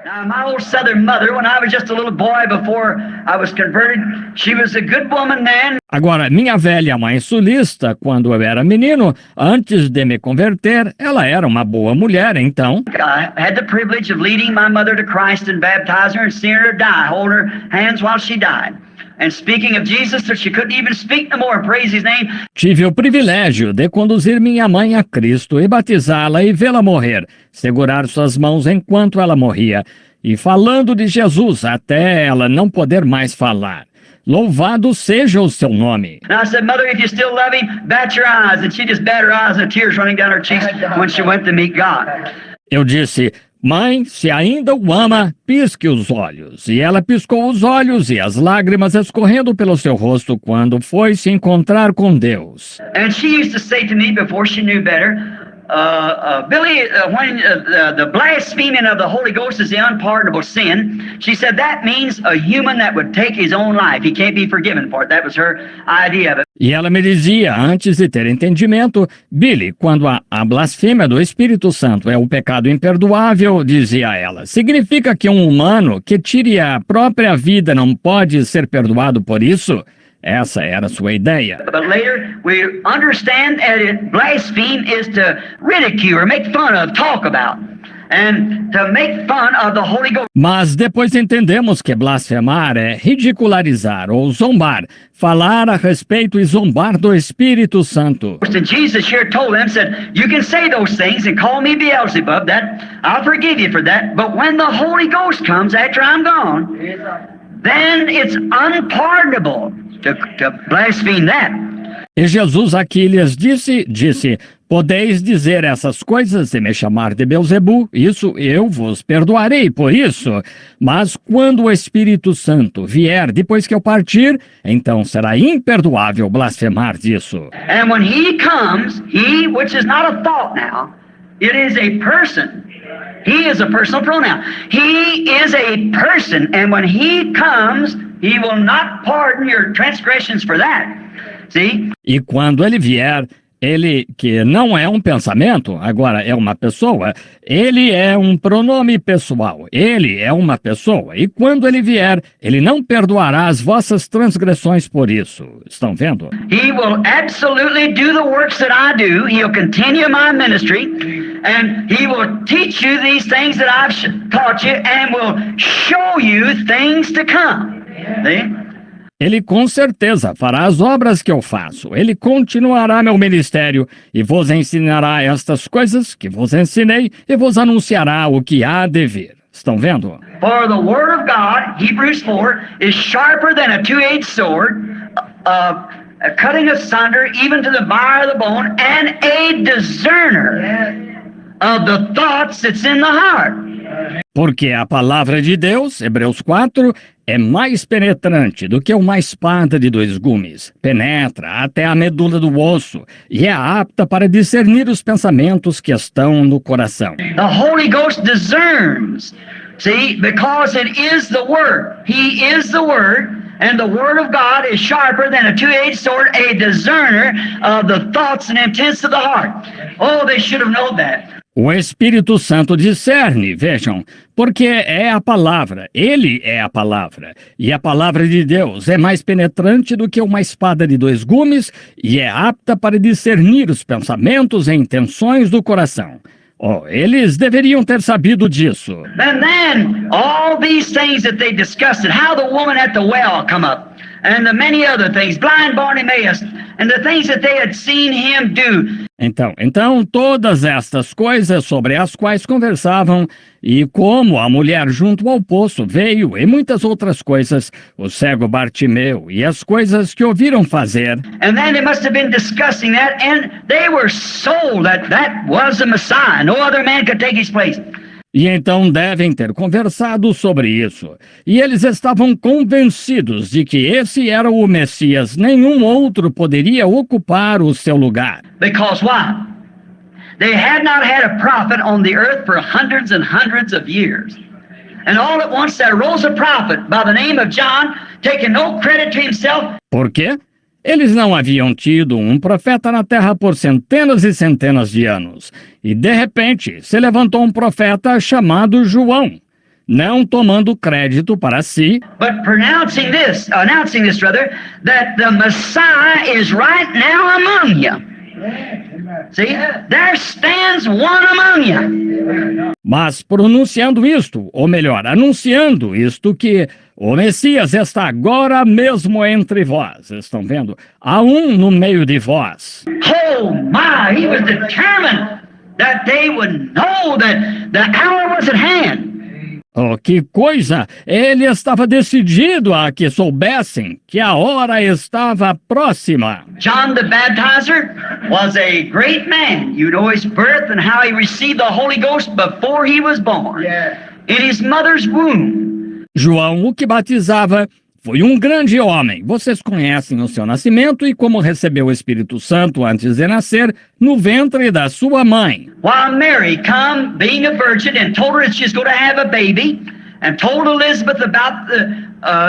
Now, my old Southern mother, when I was just a little boy before I was converted, she was a good woman then. Agora, minha velha mãe sulista, quando eu era menino, antes de me converter, ela era uma boa mulher, então. I had the privilege of leading my mother to Christ and baptizing her and seeing her die, holding her hands while she died. And speaking of Jesus, so she couldn't even speak no more and praise his name. Tive o privilégio de conduzir minha mãe a Cristo e batizá-la e vê-la morrer, segurar suas mãos enquanto ela morria, e falando de Jesus até ela não poder mais falar. Louvado seja o seu nome. And I said, Mother, if you still love him, bat your eyes. And she just bat her eyes and the tears running down her cheeks when she went to meet God. Eu disse, mãe, se ainda o ama, pisque os olhos. E ela piscou os olhos e as lágrimas escorrendo pelo seu rosto quando foi se encontrar com Deus. And she used to say to me before she knew better, Billy, when the blaspheming of the Holy Ghost is the unpardonable sin, she said that means a human that would take his own life. He can't be forgiven for it. That was her idea of it. E ela me dizia, antes de ter entendimento, Billy, quando a blasfêmia do Espírito Santo é o pecado imperdoável, dizia ela, significa que um humano que tire a própria vida não pode ser perdoado por isso? Essa era sua ideia. But later we understand that blaspheme is to ridicule or make fun of, talk about, and to make fun of the Holy Ghost. Mas depois entendemos que blasfemar é ridicularizar ou zombar, falar a respeito e zombar do Espírito Santo. And Jesus here told them, said, you can say those things and call me Beelzebub, that I'll forgive you for that, but when the Holy Ghost comes after I'm gone, then it's unpardonable to blaspheme that. E Jesus aqui lhes disse, podeis dizer essas coisas e me chamar de Beelzebu, isso eu vos perdoarei por isso. Mas quando o Espírito Santo vier depois que eu partir, então será imperdoável blasfemar disso. And when he comes, he, which is not a thought now, it is a person. He is a personal pronoun. He is a person, and when he comes, he will not pardon your transgressions for that. See? E quando ele vier, ele que não é um pensamento, agora é uma pessoa, ele é um pronome pessoal, ele é uma pessoa, e quando ele vier, ele não perdoará as vossas transgressões por isso. Estão vendo? He will absolutely do the works that I do. He'll continue my ministry, and he will teach you these things that I've taught you, and will show you things to come. See? Ele com certeza fará as obras que eu faço. Ele continuará meu ministério e vos ensinará estas coisas que vos ensinei e vos anunciará o que há de vir. Estão vendo? For the word of God, Hebrews 4, is sharper than a two-edged sword, cutting asunder even to the marrow of the bone, and a discerner of the thoughts that's in the heart. Porque a palavra de Deus, Hebreus 4, é mais penetrante do que uma espada de dois gumes. Penetra até a medula do osso e é apta para discernir os pensamentos que estão no coração. The Holy Ghost discerns, see, because it is the Word. He is the Word, and the Word of God is sharper than a two-edged sword, a discerner of the thoughts and intents of the heart. Oh, they should have known that. O Espírito Santo discerne, vejam, porque é a palavra, ele é a palavra, e a palavra de Deus é mais penetrante do que uma espada de dois gumes e é apta para discernir os pensamentos e intenções do coração. Oh, eles deveriam ter sabido disso. And then all these things that they discussed, and how the woman at the well come up, and the many other things, blind Bartimaeus, and the things that they had seen him do. Então, todas estas coisas sobre as quais conversavam, e como a mulher junto ao poço veio, e muitas outras coisas, o cego Bartimeu, e as coisas que ouviram fazer. And then they must have been discussing that, and they were sold that that was the Messiah. No other man could take his place. E então devem ter conversado sobre isso. E eles estavam convencidos de que esse era o Messias. Nenhum outro poderia ocupar o seu lugar. Because why? They had not had a prophet on the earth for hundreds and hundreds of years. And all at once there rose a prophet by the name of John, taking no credit to himself. Por quê? Eles não haviam tido um profeta na terra por centenas e centenas de anos. E, de repente, se levantou um profeta chamado João, não tomando crédito para si, but announcing this rather, that the Messiah is right now among you. See, there stands one among you. mas pronunciando isto, ou melhor, anunciando isto que o Messias está agora mesmo entre vós. Estão vendo? Há um no meio de vós. Oh my, he was determined that they would know that the hour was at hand. Oh, que coisa! Ele estava decidido a que soubessem que a hora estava próxima. John the Baptizer was a great man. You know his birth and how he received the Holy Ghost before he was born. In his mother's womb. João, o que batizava, foi um grande homem. Vocês conhecem o seu nascimento e como recebeu o Espírito Santo antes de nascer no ventre da sua mãe. While Mary come, being a virgin, and told her that she's going to have a baby, and told Elizabeth about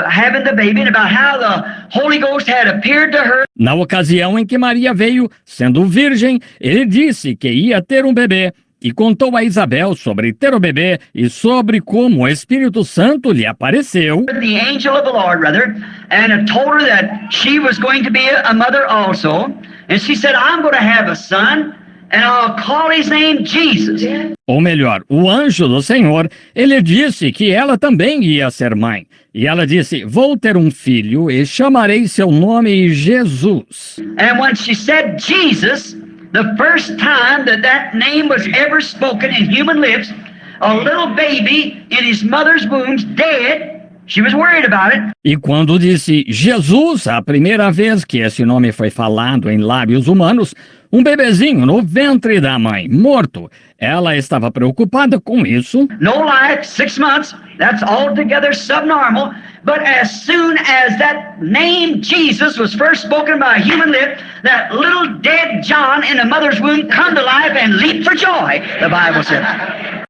having the baby and about how the Holy Ghost had appeared to her. Na ocasião em que Maria veio, sendo virgem, ele disse que ia ter um bebê e contou a Isabel sobre ter o bebê e sobre como o Espírito Santo lhe apareceu. The angel of the Lord, rather, and told her that she was going to be a mother also. And she said, I'm going to have a son, and I'll call his name Jesus. Ou melhor, o anjo do Senhor, ele disse que ela também ia ser mãe. E ela disse, vou ter um filho e chamarei seu nome Jesus. And when she said Jesus, the first time that name was ever spoken in human lips, a little baby in his mother's womb, dead, she was worried about it. E quando disse Jesus, a primeira vez que esse nome foi falado em lábios humanos, um bebezinho no ventre da mãe, morto, ela estava preocupada com isso. No life, 6 months, that's altogether subnormal. But as soon as that name Jesus was first spoken by a human lip, that little dead John in the mother's womb come to life and leaped for joy, the Bible said.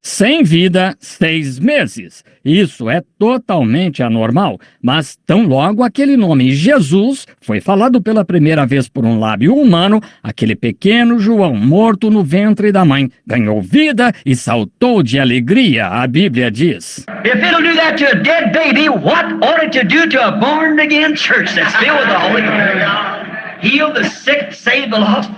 Sem vida, 6 meses. Isso é totalmente anormal, mas tão logo aquele nome Jesus foi falado pela primeira vez por um lábio humano, aquele pequeno João morto no ventre da mãe ganhou vida e saltou de alegria, a Bíblia diz. If it'll do that to a dead baby, what ought it to do to a born-again church that's filled with the Holy Ghost? Heal the sick, save the lost.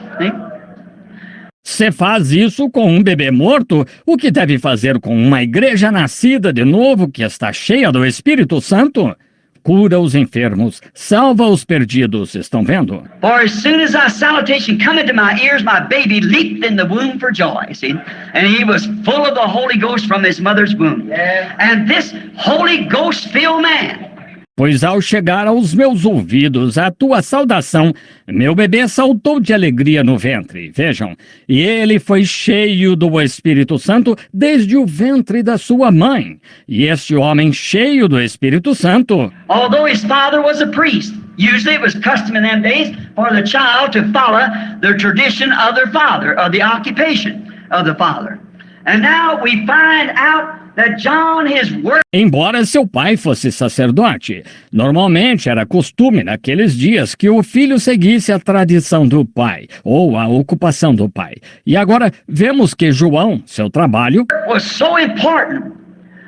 Se faz isso com um bebê morto, o que deve fazer com uma igreja nascida de novo que está cheia do Espírito Santo? Cura os enfermos, salva os perdidos, estão vendo? For as soon as thy salutation come into my ears, my baby leaped in the womb for joy, see? And he was full of the Holy Ghost from his mother's womb. And this Holy Ghost-filled man, pois ao chegar aos meus ouvidos a tua saudação, meu bebê saltou de alegria no ventre. Vejam, e ele foi cheio do Espírito Santo desde o ventre da sua mãe. E este homem cheio do Espírito Santo, although his father was a priest, usually it was custom in them days for the child to follow the tradition of their father, of the occupation of the father. And now we find out that John, his work. Embora seu pai fosse sacerdote, normalmente era costume naqueles dias que o filho seguisse a tradição do pai, ou a ocupação do pai. E agora vemos que João, seu trabalho, was so important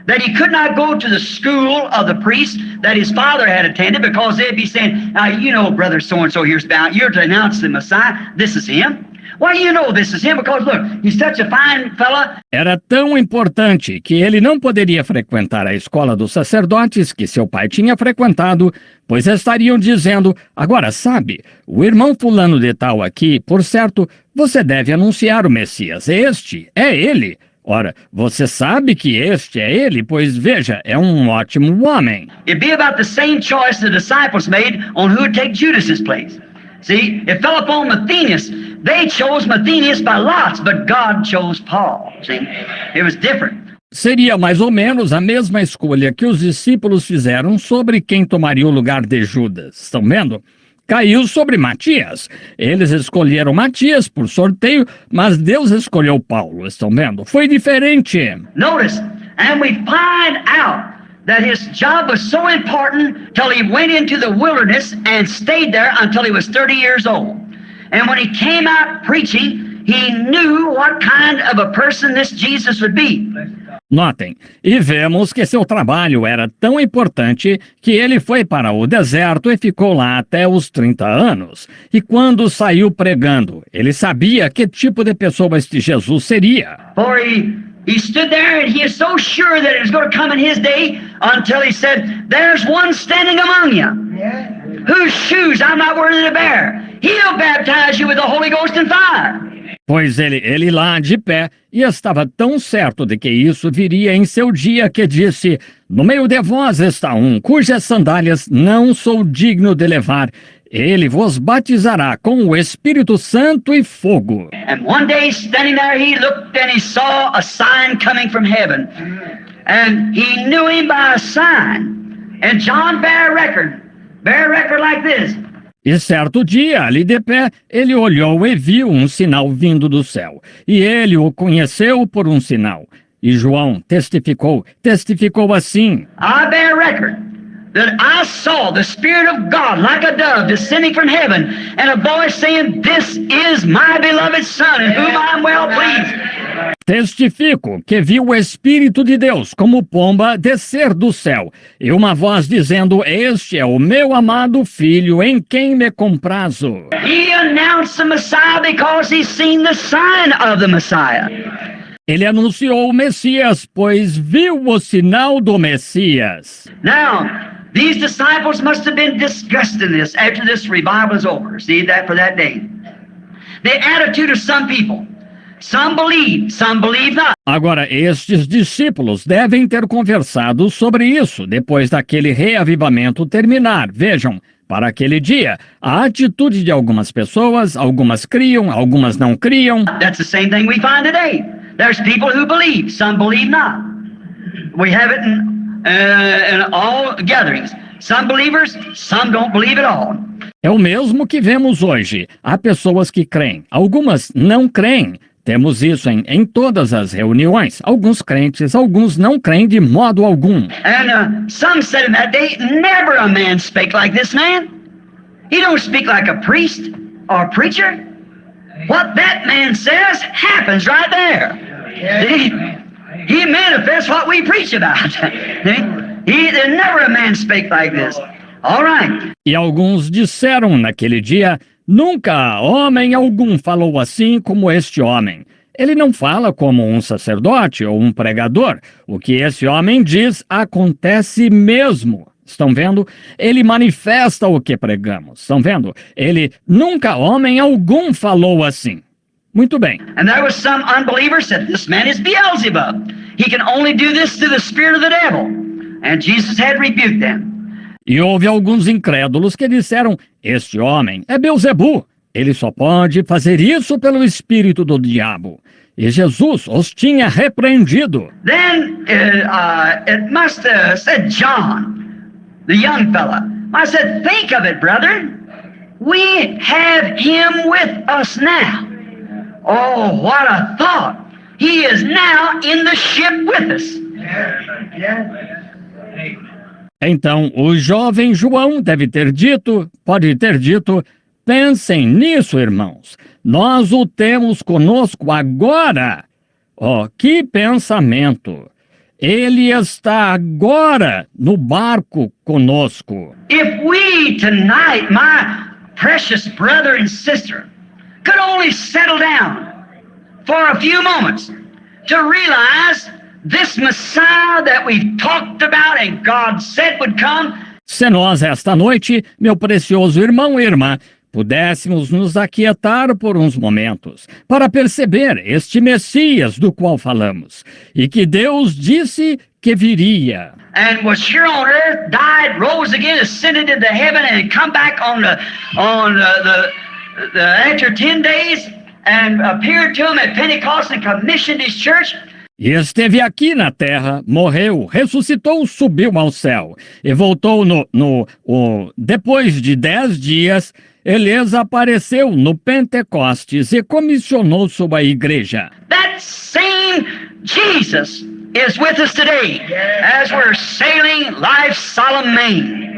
that he could not go to the school of the priest that his father had attended, because they'd be saying, now, you know, brother so-and-so here's bound, you're to announce the Messiah, this is him. Why you know this is him? Because look, he's such a fine fella. Era tão importante que ele não poderia frequentar a escola dos sacerdotes que seu pai tinha frequentado, pois estariam dizendo, agora sabe, o irmão fulano de tal aqui, por certo, você deve anunciar o Messias, este é ele. Ora, você sabe que este é ele, pois veja, é um ótimo homem. It'd be about the same choice the disciples made on who would take Judas's place. See, it fell upon Matthias. They chose Matthias by lots, but God chose Paul. See, it was different. Seria mais ou menos a mesma escolha que os discípulos fizeram sobre quem tomaria o lugar de Judas. Estão vendo? Caiu sobre Matias. Eles escolheram Matias por sorteio, mas Deus escolheu Paulo. Estão vendo? Foi diferente. Notice, and we find out that his job was so important till he went into the wilderness and stayed there until he was 30 years old. And when he came out preaching, he knew what kind of a person this Jesus would be. Notem, e vemos que seu trabalho era tão importante que ele foi para o deserto e ficou lá até os 30 anos. E quando saiu pregando, ele sabia que tipo de pessoa este Jesus seria. For he stood there and he is so sure that it was going to come in his day until he said, "There's one standing among you, whose shoes I'm not worthy to bear. He'll baptize you with the Holy Ghost and fire." Pois ele lá de pé, e estava tão certo de que isso viria em seu dia que disse, no meio de vós está um, cujas sandálias não sou digno de levar. Ele vos batizará com o Espírito Santo e fogo. And one day standing there he looked and he saw a sign coming from heaven. And he knew him by a sign. And John bare record like this. E certo dia, ali de pé, ele olhou e viu um sinal vindo do céu. E ele o conheceu por um sinal. E João testificou assim. I bear record that I saw the Spirit of God like a dove descending from heaven, and a voice saying, "This is my beloved Son, in whom I am well pleased." Testifico que vi o Espírito de Deus como pomba descer do céu, e uma voz dizendo, este é o meu amado Filho, em quem me comprazo. He announced the Messiah because he's seen the sign of the Messiah. Ele anunciou o Messias, pois viu o sinal do Messias. Now, these disciples must have been disgusted in this after this revival is over. See that for that day. The attitude of some people. Some believe not. Agora, estes discípulos devem ter conversado sobre isso depois daquele reavivamento terminar. Vejam, para aquele dia, a atitude de algumas pessoas, algumas criam, algumas não criam. That's the same thing we find today. There's people who believe, some believe not. We have it in all gatherings. Some believers, some don't believe at all. É o mesmo que vemos hoje. Há pessoas que creem, algumas não creem. Temos isso em todas as reuniões. Alguns crentes, alguns não creem de modo algum. And some said in that day, never a man spake like this man. He don't speak like a priest or a preacher. What that man says happens right there. He manifests what we preach about. Never a man spake like this. All right. E alguns disseram naquele dia, nunca homem algum falou assim como este homem. Ele não fala como um sacerdote ou um pregador. O que esse homem diz acontece mesmo. Estão vendo? Ele manifesta o que pregamos. Estão vendo? Ele nunca homem algum falou assim. Muito bem. And there was some unbeliever said, "This man is Beelzebub. He can only do this through the spirit of the devil." And Jesus had rebuked them. E houve alguns incrédulos que disseram, este homem é Beelzebu. Ele só pode fazer isso pelo espírito do diabo. E Jesus os tinha repreendido. Then it must have said John, the young fella. I said, think of it, brother. We have him with us now. Oh, what a thought. He is now in the ship with us. Então, o jovem João deve ter dito, pode ter dito, pensem nisso, irmãos. Nós o temos conosco agora. Oh, que pensamento! Ele está agora no barco conosco. If we tonight, my precious brother and sister, could only settle down for a few moments to realize this Messiah that we've talked about and God said would come. Se nós esta noite, meu precioso irmão e irmã, pudéssemos nos aquietar por uns momentos para perceber este Messias do qual falamos e que Deus disse que viria. And was here on earth, died, rose again, ascended into heaven, and come back after 10 days and appeared to him at Pentecost and commissioned his church. E esteve aqui na terra, morreu, ressuscitou, subiu ao céu e voltou depois de 10 dias, ele apareceu no Pentecostes e comissionou sua igreja. That same Jesus is with us today as we're sailing life's solemn main.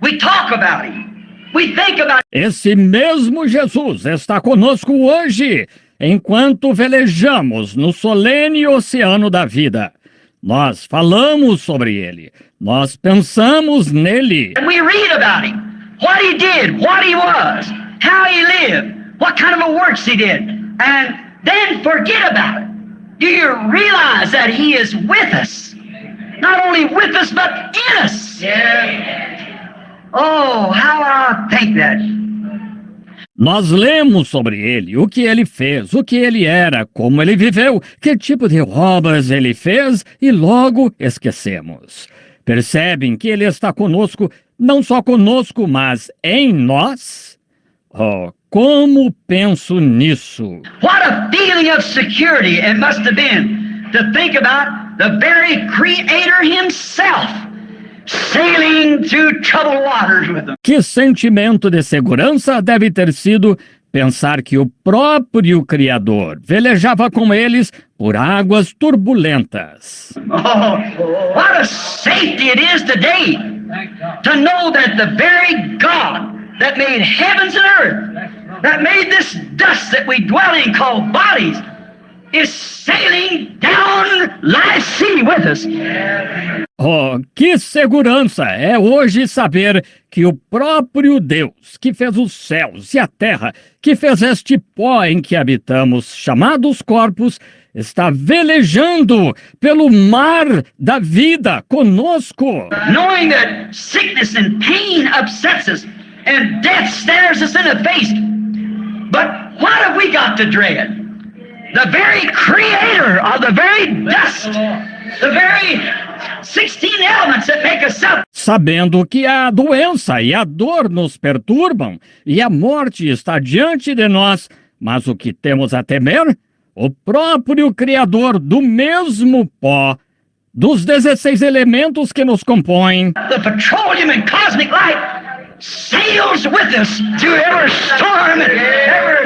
We talk about him. We think about him. Esse mesmo Jesus está conosco hoje, enquanto velejamos no solene oceano da vida. Nós falamos sobre ele, nós pensamos nele. And we read about him, what he did, what he was, how he lived, what kind of a works he did, and then forget about it. Do you realize that he is with us? Not only with us, but in us. Oh, how I think that. Nós lemos sobre ele, o que ele fez, o que ele era, como ele viveu, que tipo de obras ele fez e logo esquecemos. Percebem que ele está conosco, não só conosco, mas em nós? Oh, como penso nisso? What a feeling of security it must have been to think about the very Creator himself sailing through troubled waters with them. Que sentimento de segurança deve ter sido pensar que o próprio Criador velejava com eles por águas turbulentas. Oh, what a safety it is today to know that the very God that made heavens and earth, that made this dust that we dwell in called bodies, is sailing down life's sea with us. Oh, que segurança é hoje saber que o próprio Deus, que fez os céus e a terra, que fez este pó em que habitamos, chamados corpos, está velejando pelo mar da vida conosco. Knowing that sickness and pain upsets us and death stares us in the face. But what have we got to dread? The very creator of the very dust, the very 16 elements that make us up. Sabendo que a doença e a dor nos perturbam e a morte está diante de nós, mas o que temos a temer? O próprio Criador do mesmo pó, dos 16 elementos que nos compõem. The petroleum and cosmic light sails with us through every storm and every...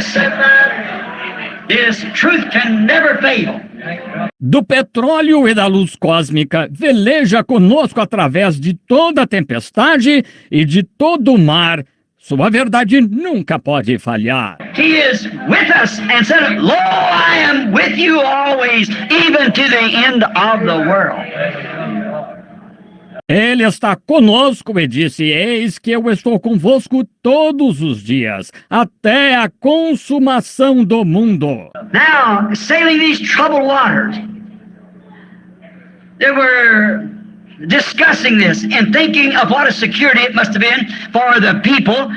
His truth can never fail. Do petróleo e da luz cósmica, veleja conosco através de toda a tempestade e de todo o mar. Sua verdade nunca pode falhar. He is with us and said, Lo, I am with you always, even to the end of the world. Ele está conosco e disse, eis que eu estou convosco todos os dias, até a consumação do mundo. Now, sailing these troubled waters, they were discussing this and thinking of what a security it must have been for the people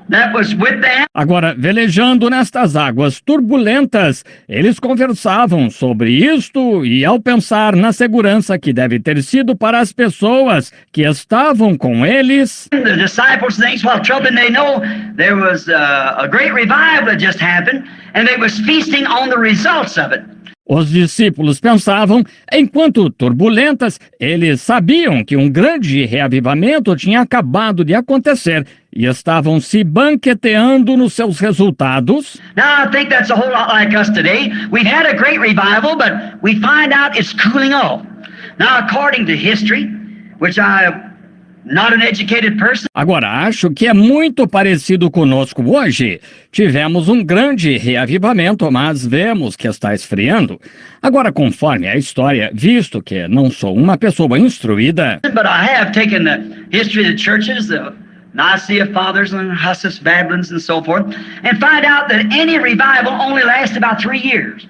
that was with them. Agora, velejando nestas águas turbulentas, eles conversavam sobre isto e ao pensar na segurança que deve ter sido para as pessoas que estavam com eles, The disciples thinks while troubling, they know there was a great revival that just happened, and they was feasting on the results of it. os discípulos pensavam, enquanto turbulentas, eles sabiam que um grande reavivamento tinha acabado de acontecer e estavam se banqueteando nos seus resultados. Now I think that's a whole lot like us today. We've had a great revival, but we find out it's cooling off. Now, according to history, which I'm not an educated person. Agora, acho que é muito parecido conosco hoje. Tivemos um grande reavivamento, mas vemos que está esfriando. Agora, conforme a história, visto que não sou uma pessoa instruída, But I have taken the history of the churches, the Nicaea Fathers and Hussus Babylons and so forth, and find out that any revival only lasts about 3 years.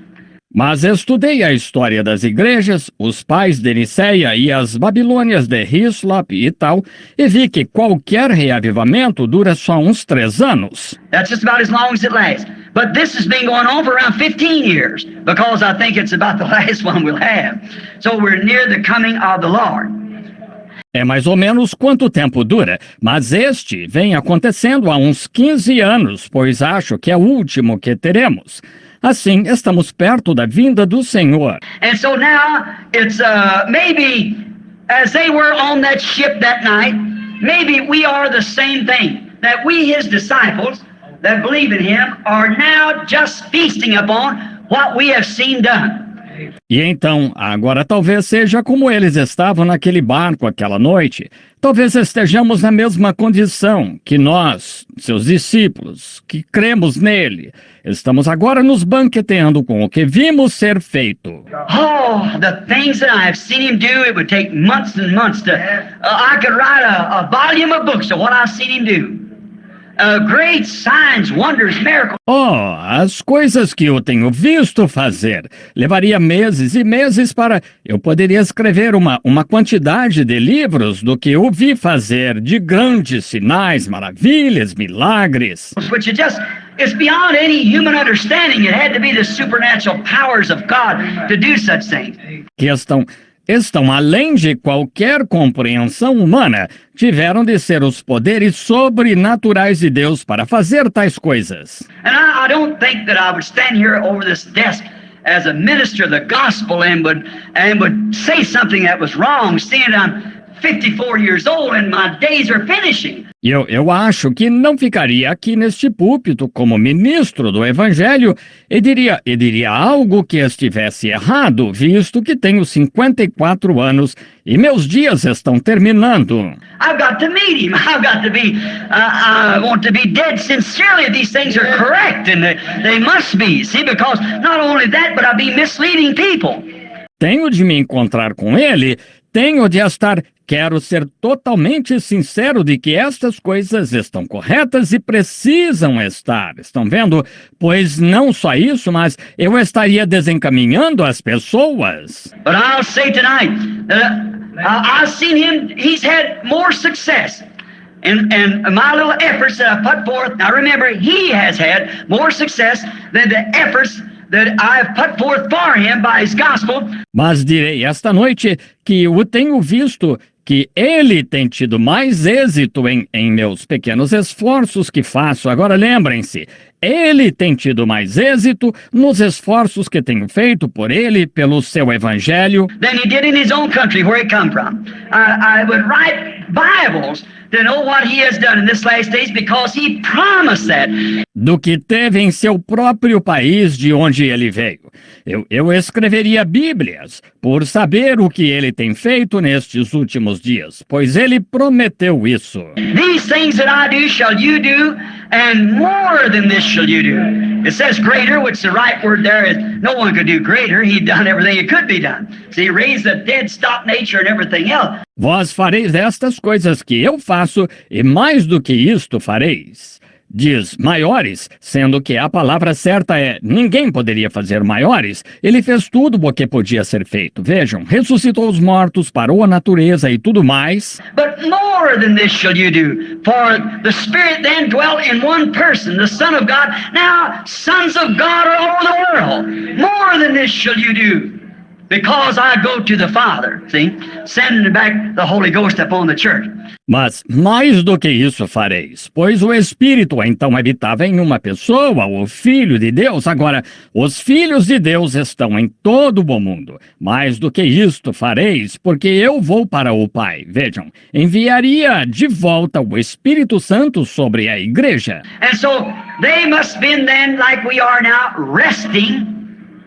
mas estudei a história das igrejas, os pais de Niceia e as Babilônias de Hislop e tal, e vi que qualquer reavivamento dura só uns 3 anos. That's just about as long as it lasts. But this has been going on for around 15 years, because I think it's about the last one we'll have. So we're near the coming of the Lord. É mais ou menos quanto tempo dura, mas este vem acontecendo há uns 15 anos, pois acho que é o último que teremos. Assim, estamos perto da vinda do Senhor. And so now it's maybe as they were on that ship that night, maybe we are the same thing. That we, his disciples, that believe in him, are now just feasting upon what we have seen done. E então, agora talvez seja como eles estavam naquele barco aquela noite. Talvez estejamos na mesma condição que nós, seus discípulos, que cremos nele. Estamos agora nos banqueteando com o que vimos ser feito. Oh, the things that I have seen him do, it would take months and months to... I could write a volume of books of what I've seen him do. Great signs, wonders, miracles. Oh, as coisas que eu tenho visto fazer. Levaria meses e meses para... Eu poderia escrever uma quantidade de livros do que eu vi fazer de grandes sinais, maravilhas, milagres. Which is just... It's beyond any human understanding. It had to be the supernatural powers of God to do such things. Que estão além de qualquer compreensão humana, tiveram de ser os poderes sobrenaturais de Deus para fazer tais coisas. And I don't think that I would stand here over this desk as a minister of the gospel and would say something that was wrong, seeing I'm 54 years old and my days are finishing. Eu acho que não ficaria aqui neste púlpito como ministro do Evangelho e diria algo que estivesse errado, visto que tenho 54 anos e meus dias estão terminando. I've got to meet him. I've got to be, I want to be dead sincerely if these things are correct, and they must be. See, because not only that, but I'll be misleading people. Tenho de me encontrar com ele, tenho de estar... Quero ser totalmente sincero de que estas coisas estão corretas e precisam estar. Estão vendo? Pois não só isso, mas eu estaria desencaminhando as pessoas. But I'll say tonight, I've seen him, he's had more success. And my little efforts that I put forth, now remember, he has had more success than the efforts that I've put forth for him by his gospel. Mas direi esta noite que o tenho visto, que ele tem tido mais êxito em meus pequenos esforços que faço. Agora lembrem-se, ele tem tido mais êxito nos esforços que tenho feito por ele, pelo seu evangelho. Than he did in his own country where he come from. I would write Bibles to know what he has done in this last days because he promised that. Do que teve em seu próprio país de onde ele veio. Eu escreveria Bíblias por saber o que ele tem feito nestes últimos dias, pois ele prometeu isso. These things that I do shall you do, and more than this shall you do. It says greater, which the right word there is no one could do greater. He'd done everything that could be done. So he raised the dead, stopped nature and everything else. Vós fareis estas coisas que eu faço, e mais do que isto fareis. Diz maiores, sendo que a palavra certa é ninguém poderia fazer maiores. Ele fez tudo o que podia ser feito. Vejam, ressuscitou os mortos, parou a natureza e tudo mais. But more than this shall you do, for the Spirit then dwelt in one person, the Son of God. Now, sons of God are all over the world. More than this shall you do, because I go to the Father, see, sending back the Holy Ghost upon the church. Mas mais do que isso fareis, pois o Espírito então habitava em uma pessoa, o Filho de Deus. Agora, os filhos de Deus estão em todo o mundo. Mais do que isto fareis, porque eu vou para o Pai. Vejam, enviaria de volta o Espírito Santo sobre a igreja. And so they must have been then, like we are now, resting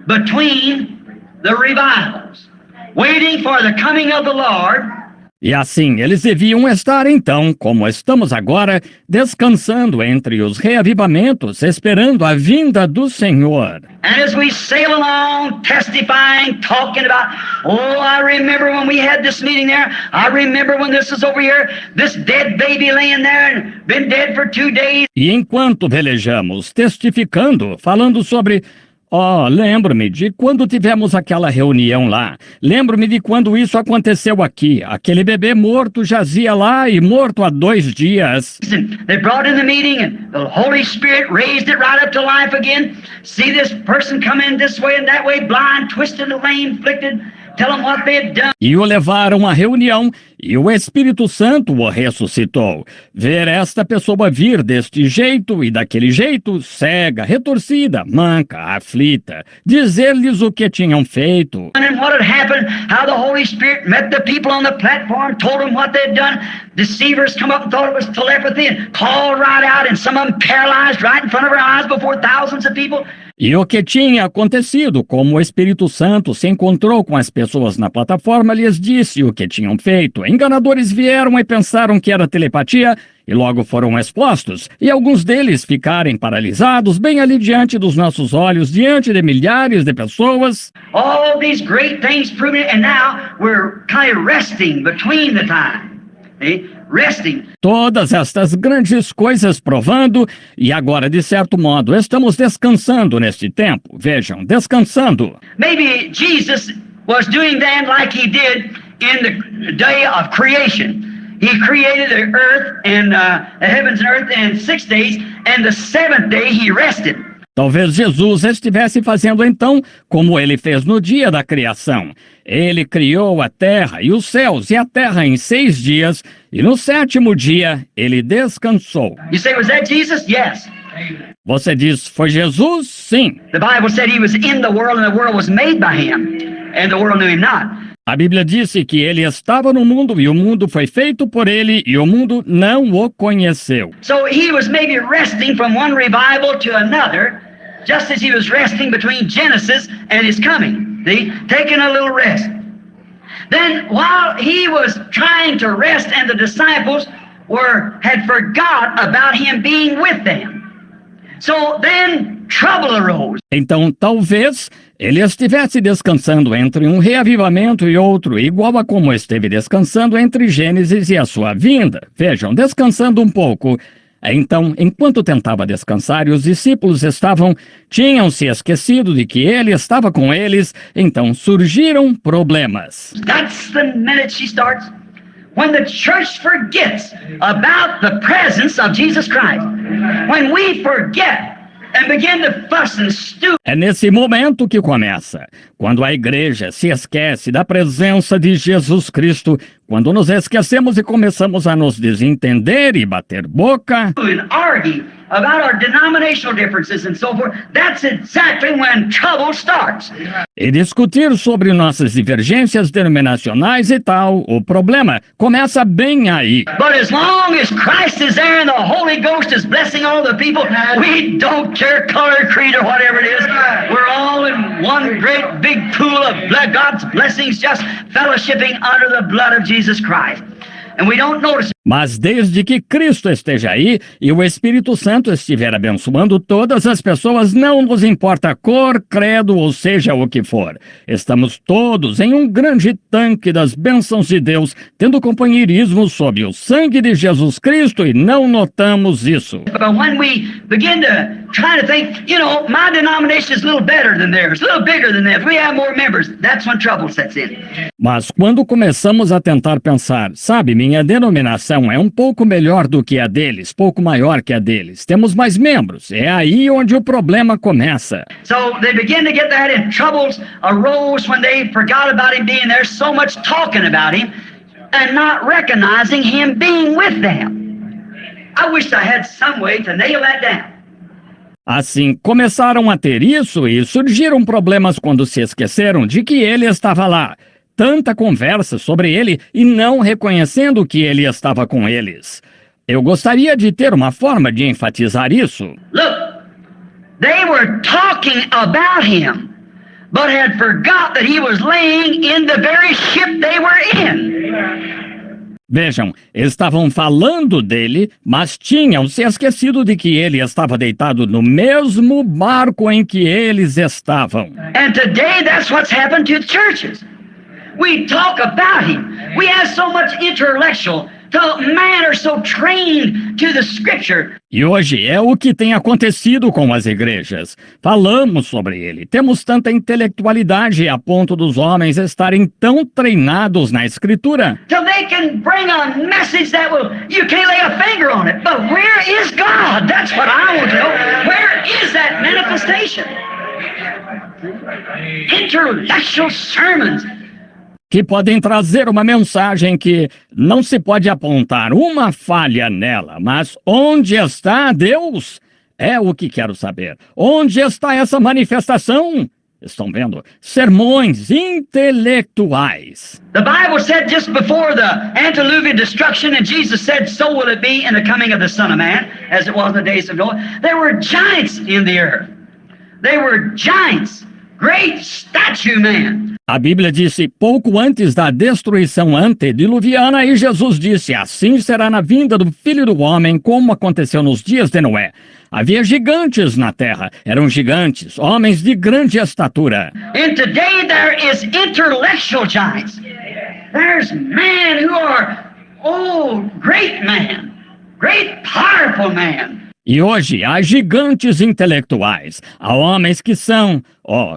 between the revivals, waiting for the coming of the Lord. E assim, eles deviam estar então, como estamos agora, descansando entre os reavivamentos, esperando a vinda do Senhor. And as we sail along, testifying, talking about, oh, I remember when we had this meeting there. I remember when this was over here, this dead baby laying there and been dead for 2 days. E enquanto velejamos, testificando, falando sobre... Oh, lembro-me de quando tivemos aquela reunião lá. Lembro-me de quando isso aconteceu aqui. Aquele bebê morto jazia lá e morto há 2 dias. They brought in the meeting and the Holy Spirit raised it right up to life again. See this person come in this way and that way, blind, twisted, lame, afflicted. Tell them what they had done. E o levaram à reunião e o Espírito Santo o ressuscitou. Ver esta pessoa vir deste jeito e daquele jeito, cega, retorcida, manca, aflita, dizer-lhes o que tinham feito. And what had happened, how the Holy Spirit met the people on the platform, told them what they'd done. Deceivers come up and thought it was telepathy and called right out, and some of them paralyzed right in front of our eyes before thousands of people. E o que tinha acontecido, como o Espírito Santo se encontrou com as pessoas na plataforma, lhes disse o que tinham feito. Enganadores vieram e pensaram que era telepatia e logo foram expostos. E alguns deles ficarem paralisados bem ali diante dos nossos olhos, diante de milhares de pessoas. All these great things proving it, and now we're kind of resting between the time. See? Resting. Todas estas grandes coisas provando, e agora, de certo modo, estamos descansando neste tempo. Vejam, descansando. Maybe Jesus was doing then like he did in the day of creation. He created the earth and the heavens and earth in 6 days, and the seventh day he rested. Talvez Jesus estivesse fazendo então como ele fez no dia da criação. Ele criou a terra e os céus e a terra em 6 dias, e no 7º dia ele descansou. You say, was that Jesus? Yes. Você diz, foi Jesus? Sim. The Bible said he was in the world and the world was made by him, and the world knew him not. A Bíblia disse que ele estava no mundo e o mundo foi feito por ele e o mundo não o conheceu. So he was maybe resting from one revival to another, just as he was resting between Genesis and his coming. See? Taking a little rest. Then while he was trying to rest and the disciples had forgot about him being with them. So then trouble arose. Então, talvez ele estivesse descansando entre um reavivamento e outro, igual a como esteve descansando entre Gênesis e a sua vinda. Vejam, descansando um pouco. Então, enquanto tentava descansar e os discípulos tinham se esquecido de que ele estava com eles, então surgiram problemas. That's the minute she starts. When the church forgets about the presence of Jesus Christ. When we forget and begin to fuss and stew. É nesse momento que começa. Quando a igreja se esquece da presença de Jesus Cristo, quando nos esquecemos e começamos a nos desentender e bater boca. And argue about our denominational differences and so forth. That's exactly when trouble starts. E discutir sobre nossas divergências denominacionais e tal, o problema começa bem aí. But as long as Christ is there and the Holy Ghost is blessing all the people, we don't care color, creed, or whatever it is. We're all in one great big pool of blood, God's blessings, just fellowshipping under the blood of Jesus Christ. And we don't notice. Mas desde que Cristo esteja aí e o Espírito Santo estiver abençoando todas as pessoas, não nos importa a cor, credo ou seja o que for. Estamos todos em um grande tanque das bênçãos de Deus, tendo companheirismo sob o sangue de Jesus Cristo e não notamos isso. But when we begin to try to think, my denomination is a little better than theirs, a little bigger than theirs, we have more members, that's when trouble sets in. Mas quando começamos a tentar pensar, sabe, minha denominação é um pouco melhor do que a deles, pouco maior que a deles. Temos mais membros. É aí onde o problema começa. So they begin to get that, and troubles arose when they forgot about him being there, so much talking about him and not recognizing him being with them. I wish I had some way to nail that down. Assim, começaram a ter isso e surgiram problemas quando se esqueceram de que ele estava lá. Tanta conversa sobre ele e não reconhecendo que ele estava com eles. Eu gostaria de ter uma forma de enfatizar isso. Look, they were talking about him, but had forgot that he was laying in the very ship they were in. Vejam, estavam falando dele, mas tinham se esquecido de que ele estava deitado no mesmo barco em que eles estavam. And today that's what's happened to the churches. We talk about him. We have so much intellectual. The men are so trained to the scripture. E hoje é o que tem acontecido com as igrejas. Falamos sobre ele. Temos tanta intelectualidade a ponto dos homens estarem tão treinados na escritura. So they can bring a message that you can't lay a finger on it. But where is God? That's what I want to know. Where is that manifestation? Intellectual sermons. Que podem trazer uma mensagem que não se pode apontar uma falha nela, mas onde está Deus? É o que quero saber. Onde está essa manifestação? Estão vendo? Sermões intelectuais. The Bible said just before the antediluvian destruction, and Jesus said, so will it be in the coming of the Son of Man, as it was in the days of Noah. There were giants in the earth. They were giants, great statue men. A Bíblia disse pouco antes da destruição antediluviana e Jesus disse: assim será na vinda do Filho do Homem, como aconteceu nos dias de Noé. Havia gigantes na terra, eram gigantes, homens de grande estatura. And today there is intellectual giants. There's men who are, great men, great powerful men. E hoje há gigantes intelectuais, há homens que são,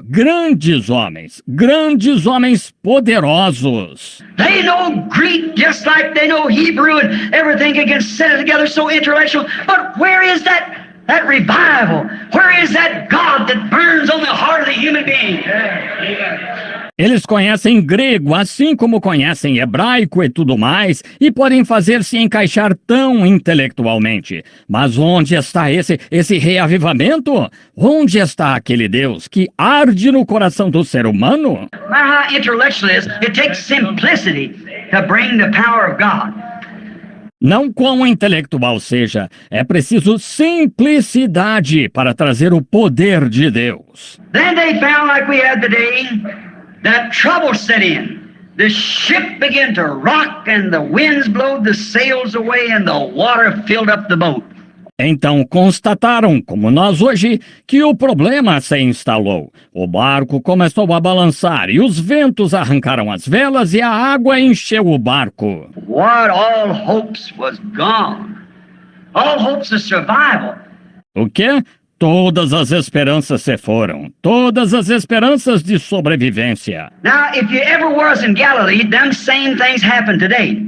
grandes homens poderosos. They know Greek just like they know Hebrew and everything can set it together so intellectual. But where is that revival? Where is that God that burns on the heart of the human being? Eles conhecem grego, assim como conhecem hebraico e tudo mais, e podem fazer se encaixar tão intelectualmente. Mas onde está esse reavivamento? Onde está aquele Deus que arde no coração do ser humano? No matter how intellectual it is, it takes simplicity to bring the power of God. Não quão intelectual seja, é preciso simplicidade para trazer o poder de Deus. Then they found, like we had today, that trouble set in. The ship began to rock and the winds blowed the sails away and the water filled up the boat. Então constataram, como nós hoje, que o problema se instalou. O barco começou a balançar e os ventos arrancaram as velas e a água encheu o barco. What all hopes was gone. All hopes of survival. O quê? Todas as esperanças se foram. Todas as esperanças de sobrevivência. Now, if you ever was in Galilee, them same things happen today.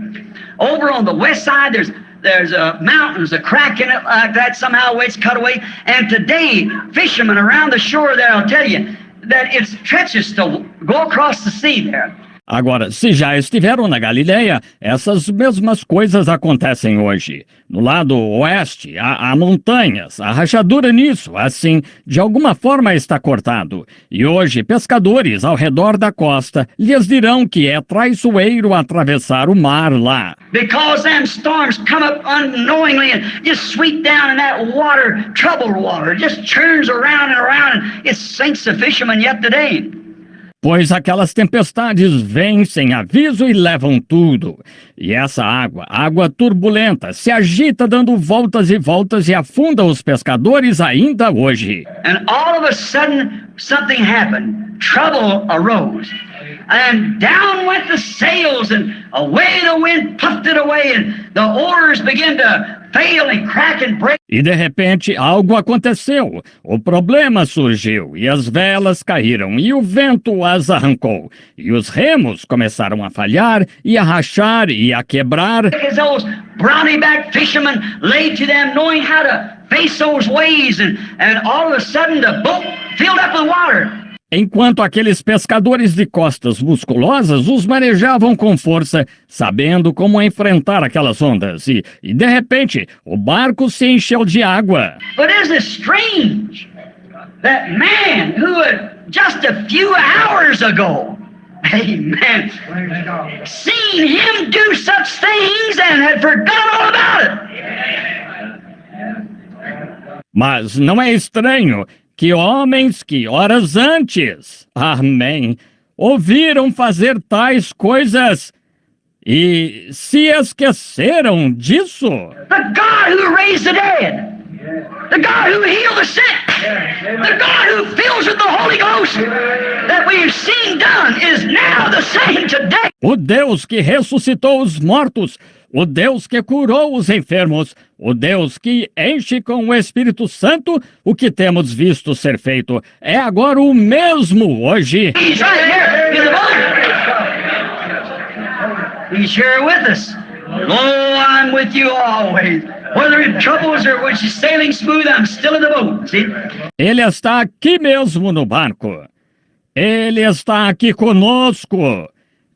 Over on the west side, there's mountains, a crack in it like that, somehow it's cut away. And today, fishermen around the shore there will tell you that it's treacherous to go across the sea there. Agora, se já estiveram na Galileia, essas mesmas coisas acontecem hoje. No lado oeste, há montanhas, há rachadura nisso, assim, de alguma forma está cortado. E hoje, pescadores ao redor da costa lhes dirão que é traiçoeiro atravessar o mar lá. Because them storms come up unknowingly and just sweep down in that water, troubled water, just churns around and around and it sinks the fishermen yet today. Pois aquelas tempestades vêm sem aviso e levam tudo. E essa água turbulenta, se agita dando voltas e voltas e afunda os pescadores ainda hoje. And all of a sudden, something happened. Trouble arose. And down went the sails and away the wind puffed it away and the oars began to fail and crack and break. E de repente algo aconteceu. O problema surgiu e as velas caíram e o vento as arrancou. E os remos começaram a falhar e a rachar e a quebrar. As those brownie-backed fishermen laid to them knowing how to face those waves and all of a sudden the boat filled up with water. Enquanto aqueles pescadores de costas musculosas os manejavam com força, sabendo como enfrentar aquelas ondas. E de repente, o barco se encheu de água. But isn't it strange that man who had just a few hours ago, amen, seen him do such things and had forgotten all about it. Mas não é estranho que homens que horas antes, amém, ouviram fazer tais coisas e se esqueceram disso. The God who raised the dead, the God who healed the sick, the God who fills with the Holy Ghost that we've seen done is now the same today. O Deus que ressuscitou os mortos, o Deus que curou os enfermos, o Deus que enche com o Espírito Santo, o que temos visto ser feito é agora o mesmo hoje. He's right here in the boat. He's here with us. Lo, I'm with you always. Whether in troubles or when she's sailing smooth, I'm still in the boat. See? Ele está aqui mesmo no barco. Ele está aqui conosco.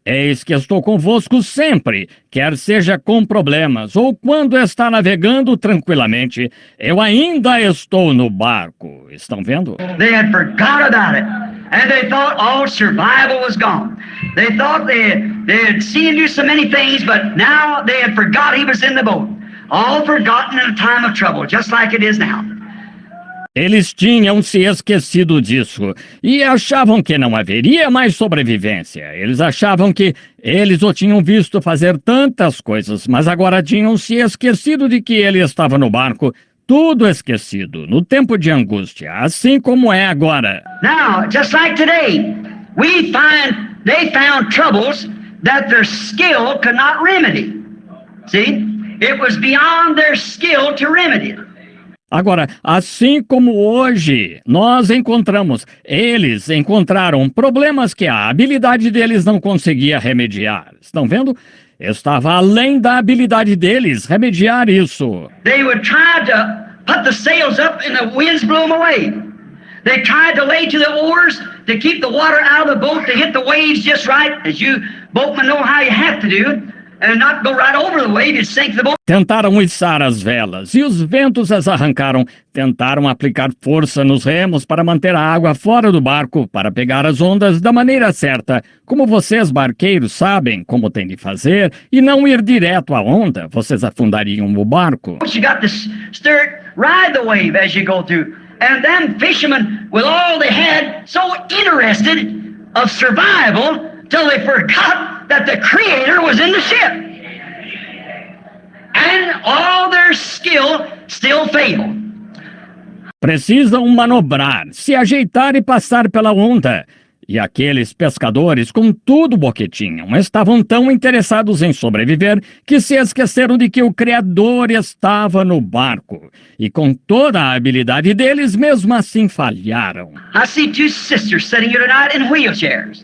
Eis que estou convosco sempre, quer seja com problemas ou quando está navegando tranquilamente, eu ainda estou no barco. Estão vendo? They had forgot about it, and they thought all survival was gone. They thought they had seen him do so many things, but now they had forgot he was in the boat. All forgotten in a time of trouble, just like it is now. Eles tinham se esquecido disso e achavam que não haveria mais sobrevivência. Eles achavam que eles o tinham visto fazer tantas coisas, mas agora tinham se esquecido de que ele estava no barco, tudo esquecido, no tempo de angústia, assim como é agora. Now, just like today, they found troubles that their skill could not remedy. See? It was beyond their skill to remedy it. Agora, assim como hoje, eles encontraram problemas que a habilidade deles não conseguia remediar. Estão vendo? Estava além da habilidade deles remediar isso. They would try to put the sails up and the winds blew them away. They tried to lay to the oars to keep the water out of the boat to hit the waves just right, as you boatmen know how you have to do, and not go right over the wave and sink the boat. Tentaram içar as velas e os ventos as arrancaram. Tentaram aplicar força nos remos para manter a água fora do barco, para pegar as ondas da maneira certa, como vocês, barqueiros, sabem como tem de fazer, e não ir direto à onda. Vocês afundariam o barco. You got to stir it, ride the wave as you go through. And them fishermen, with all they had, so interested of survival, till they forgot that the Creator was in the ship. And all their skill still failed. Precisam manobrar, se ajeitar e passar pela onda. E aqueles pescadores, com tudo o que tinham, estavam tão interessados em sobreviver que se esqueceram de que o Criador estava no barco. E com toda a habilidade deles, mesmo assim falharam. I see two sisters sitting here tonight in wheelchairs.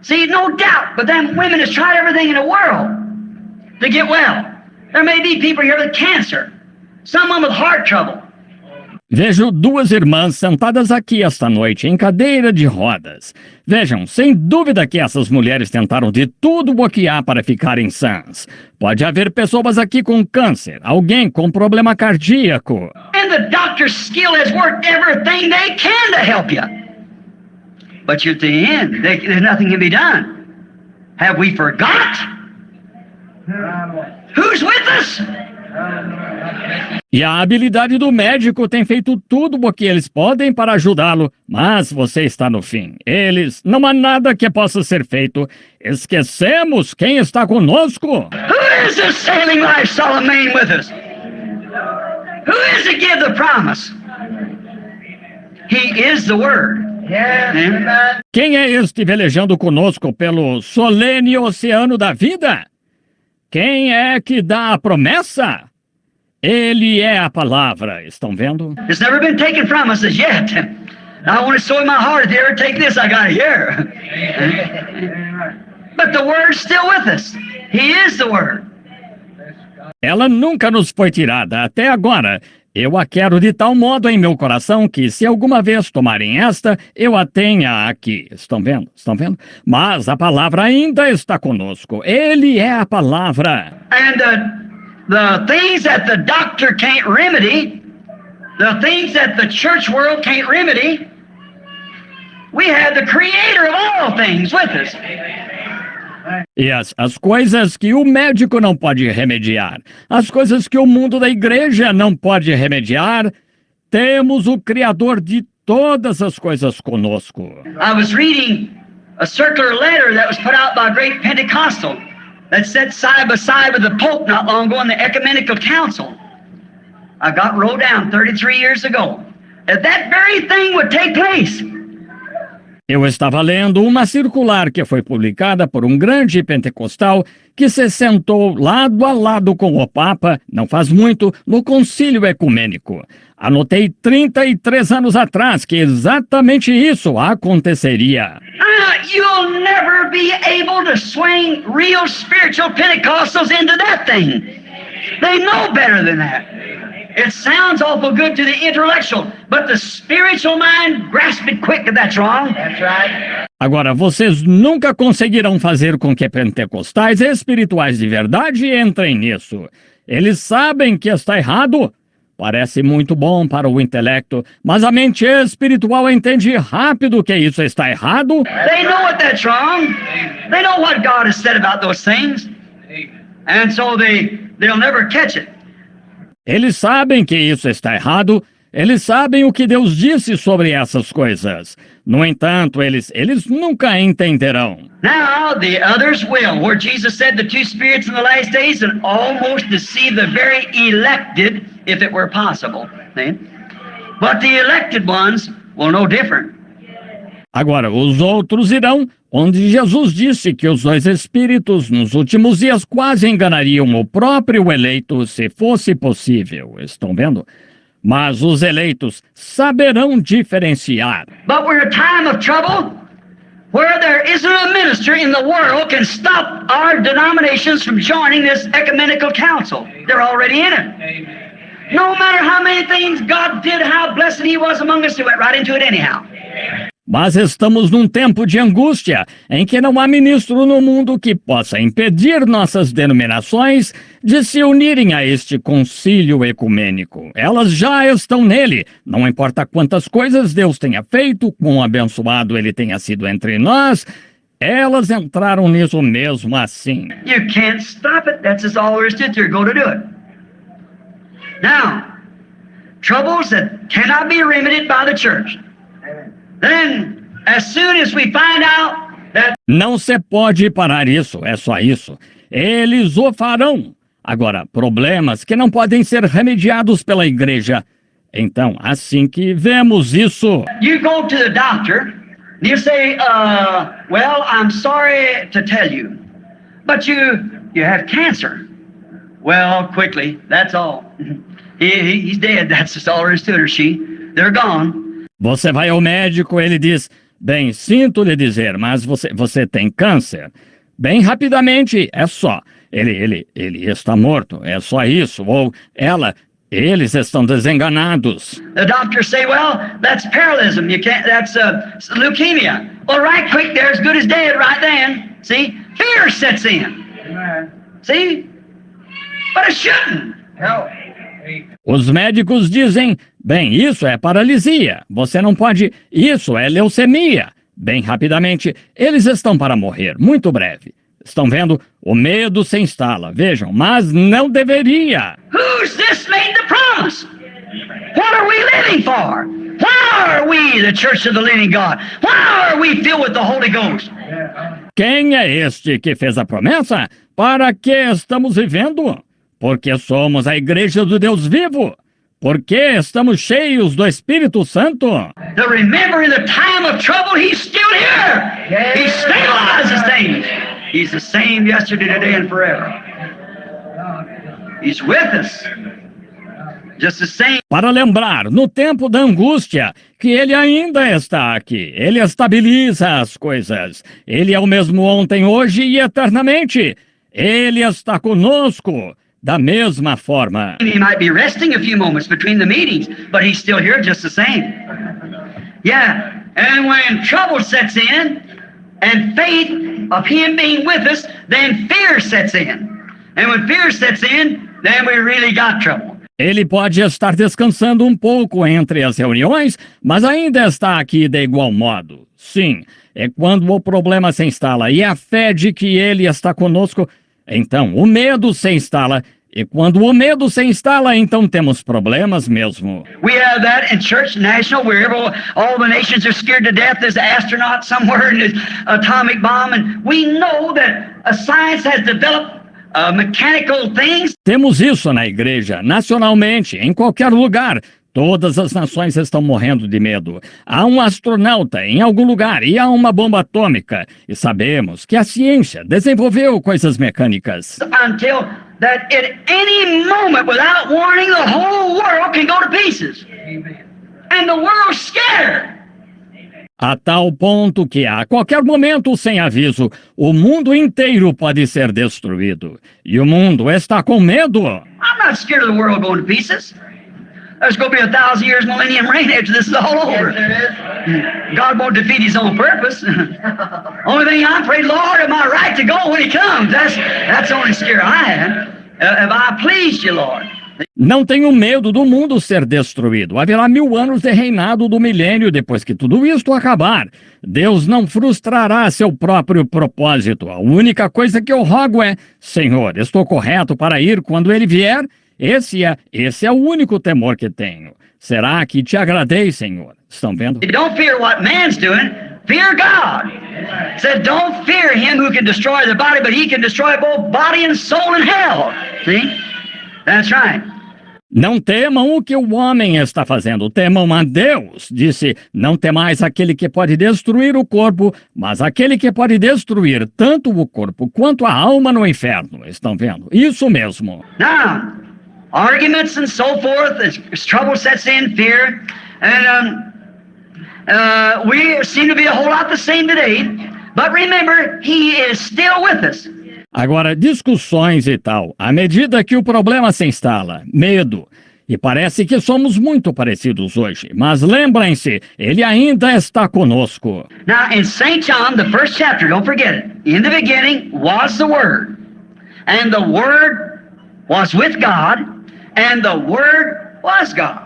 See, no doubt, but them women has tried everything in the world to get well. There may be people here with cancer, someone with heart trouble. Vejo duas irmãs sentadas aqui esta noite em cadeira de rodas. Vejam, sem dúvida que essas mulheres tentaram de tudo o que há para ficarem sãs. Pode haver pessoas aqui com câncer, alguém com problema cardíaco. And the doctor's skill has worked everything they can to help you. But at the end, there's nothing can be done. Have we forgot? Who's with us? E a habilidade do médico tem feito tudo o que eles podem para ajudá-lo, mas você está no fim. Não há nada que possa ser feito. Esquecemos quem está conosco. Who is this sailing like Solomon with us? Who is to give the promise? He is the Word. Amen. Quem é este velejando conosco pelo solene oceano da vida? Quem é que dá a promessa? Ele é a palavra, estão vendo? It's never been taken from us as yet. I want to show in my heart, if they ever take this, I got it here. But the Word's still with us. He is the Word. Ela nunca nos foi tirada até agora. Eu a quero de tal modo em meu coração que, se alguma vez tomarem esta, eu a tenha aqui. Estão vendo? Estão vendo? Mas a palavra ainda está conosco. Ele é a palavra. And the things that the doctor can't remedy, the things that the church world can't remedy, we have the Creator of all things with us. E as coisas que o médico não pode remediar, as coisas que o mundo da igreja não pode remediar, temos o Criador de todas as coisas conosco. I was reading a circular letter that was put out by a great Pentecostal that sat side by side with the Pope not long ago in the Ecumenical Council. I wrote down 33 years ago that that very thing would take place. Eu estava lendo uma circular que foi publicada por um grande pentecostal que se sentou lado a lado com o Papa, não faz muito, no Concílio Ecumênico. Anotei 33 anos atrás que exatamente isso aconteceria. You'll never be able to swing real spiritual Pentecostals into that thing. They know better than that. It sounds awful good to the intellectual, but the spiritual mind grasps it quick if that's wrong. That's right. Agora, vocês nunca conseguirão fazer com que pentecostais espirituais de verdade entrem nisso. Eles sabem que está errado. Parece muito bom para o intelecto, mas a mente espiritual entende rápido que isso está errado. They know what that's wrong. They know what God has said about those things. And so they'll never catch it. Eles sabem que isso está errado, Eles sabem o que Deus disse sobre essas coisas. No entanto, eles nunca entenderão. Now the others will, where Jesus said the two spirits in the last days and almost deceive the very elected, if it were possible. See? But the elected ones will know different. Agora, os outros irão, onde Jesus disse que os dois espíritos nos últimos dias quase enganariam o próprio eleito, se fosse possível. Estão vendo? Mas os eleitos saberão diferenciar. But we're in a time of trouble where there isn't a minister in the world can stop our denominations from joining this ecumenical council. They're already in it. No matter how many things God did, how blessed He was among us, He went right into it anyhow. Mas estamos num tempo de angústia, em que não há ministro no mundo que possa impedir nossas denominações de se unirem a este concílio ecumênico. Elas já estão nele, não importa quantas coisas Deus tenha feito, quão abençoado Ele tenha sido entre nós, elas entraram nisso mesmo assim. You can't stop it. That's just all there is to it. You're going to do it. Now, troubles that cannot be remedied by the church. Then, as soon as we find out that... Não se pode parar isso, é só isso. Eles o farão. Agora, problemas que não podem ser remediados pela igreja. Então, assim que vemos isso... You go to the doctor, and you say, well, I'm sorry to tell you, but you have cancer. Well, quickly, that's all. He's dead, that's just all there is to it, or she. They're gone. Você vai ao médico, ele diz, bem, sinto lhe dizer, mas você tem câncer. Bem rapidamente, é só. Ele está morto, é só isso. Ou ela, eles estão desenganados. The doctors say, well, that's paralysm. You can't. That's leukemia. Well, right quick, they're as good as dead right then. See, fear sets in. See, but it shouldn't. No. Os médicos dizem, bem, isso é paralisia. Você não pode. Isso é leucemia. Bem rapidamente, eles estão para morrer, muito breve. Estão vendo? O medo se instala. Vejam, mas não deveria. Who's this made the promise? What are we living for? Why are we the church of the living God? Why are we filled with the Holy Ghost? Quem é este que fez a promessa? Para que estamos vivendo? Porque somos a igreja do Deus vivo. Porque estamos cheios do Espírito Santo. To remember in the time of trouble, He's still here. He stabilizes things. He's the same yesterday, today, and forever. He's with us. Just the same. Para lembrar, no tempo da angústia, que Ele ainda está aqui. Ele estabiliza as coisas. Ele é o mesmo ontem, hoje e eternamente. Ele está conosco. Da mesma forma. He might be resting a few moments between the meetings, but He's still here just the same. Yeah, and when trouble sets in, and faith of Him being with us, then fear sets in. And when fear sets in, then we really got trouble. Ele pode estar descansando um pouco entre as reuniões, mas ainda está aqui de igual modo. Sim, é quando o problema se instala e a fé de que Ele está conosco, então o medo se instala. E quando o medo se instala, então temos problemas mesmo. We have that in church national, where all the nations are scared to death. There's an astronaut somewhere in this atomic bomb, and we know that science has developed mechanical things. Temos isso na igreja, nacionalmente, em qualquer lugar. Todas as nações estão morrendo de medo. Há um astronauta em algum lugar e há uma bomba atômica. E sabemos que a ciência desenvolveu coisas mecânicas. Until that at any moment, without warning, the whole world can go to pieces. And the world's scared. A tal ponto que a qualquer momento, sem aviso, o mundo inteiro pode ser destruído. E o mundo está com medo. I'm not scared of the world going to pieces. There's going to be 1,000 years millennium reign after this is all over. God won't defeat His own purpose. Only thing I pray, Lord, am I right to go when He comes? That's the only scare I am. Have I pleased You, Lord? Não tenho medo do mundo ser destruído. Haverá 1000 anos de reinado do milênio depois que tudo isto acabar. Deus não frustrará seu próprio propósito. A única coisa que eu rogo é, Senhor, estou correto para ir quando Ele vier? Esse é o único temor que tenho. Será que te agradei, Senhor? Estão vendo? Don't fear what man's doing, fear God. He said, don't fear him who can destroy the body, but he can destroy both body and soul in hell. See? That's right. Não temam o que o homem está fazendo, temam a Deus. Disse, não temais aquele que pode destruir o corpo, mas aquele que pode destruir tanto o corpo quanto a alma no inferno. Estão vendo? Isso mesmo. Now, arguments and so forth, as trouble sets in, fear, and we seem to be a whole lot the same today, but remember, he is still with us. Agora, discussões e tal, à medida que o problema se instala, medo, e parece que somos muito parecidos hoje, mas lembrem-se, ele ainda está conosco. Now, in St. John, the first chapter, don't forget it, in the beginning was the Word, and the Word was with God, and the Word was God.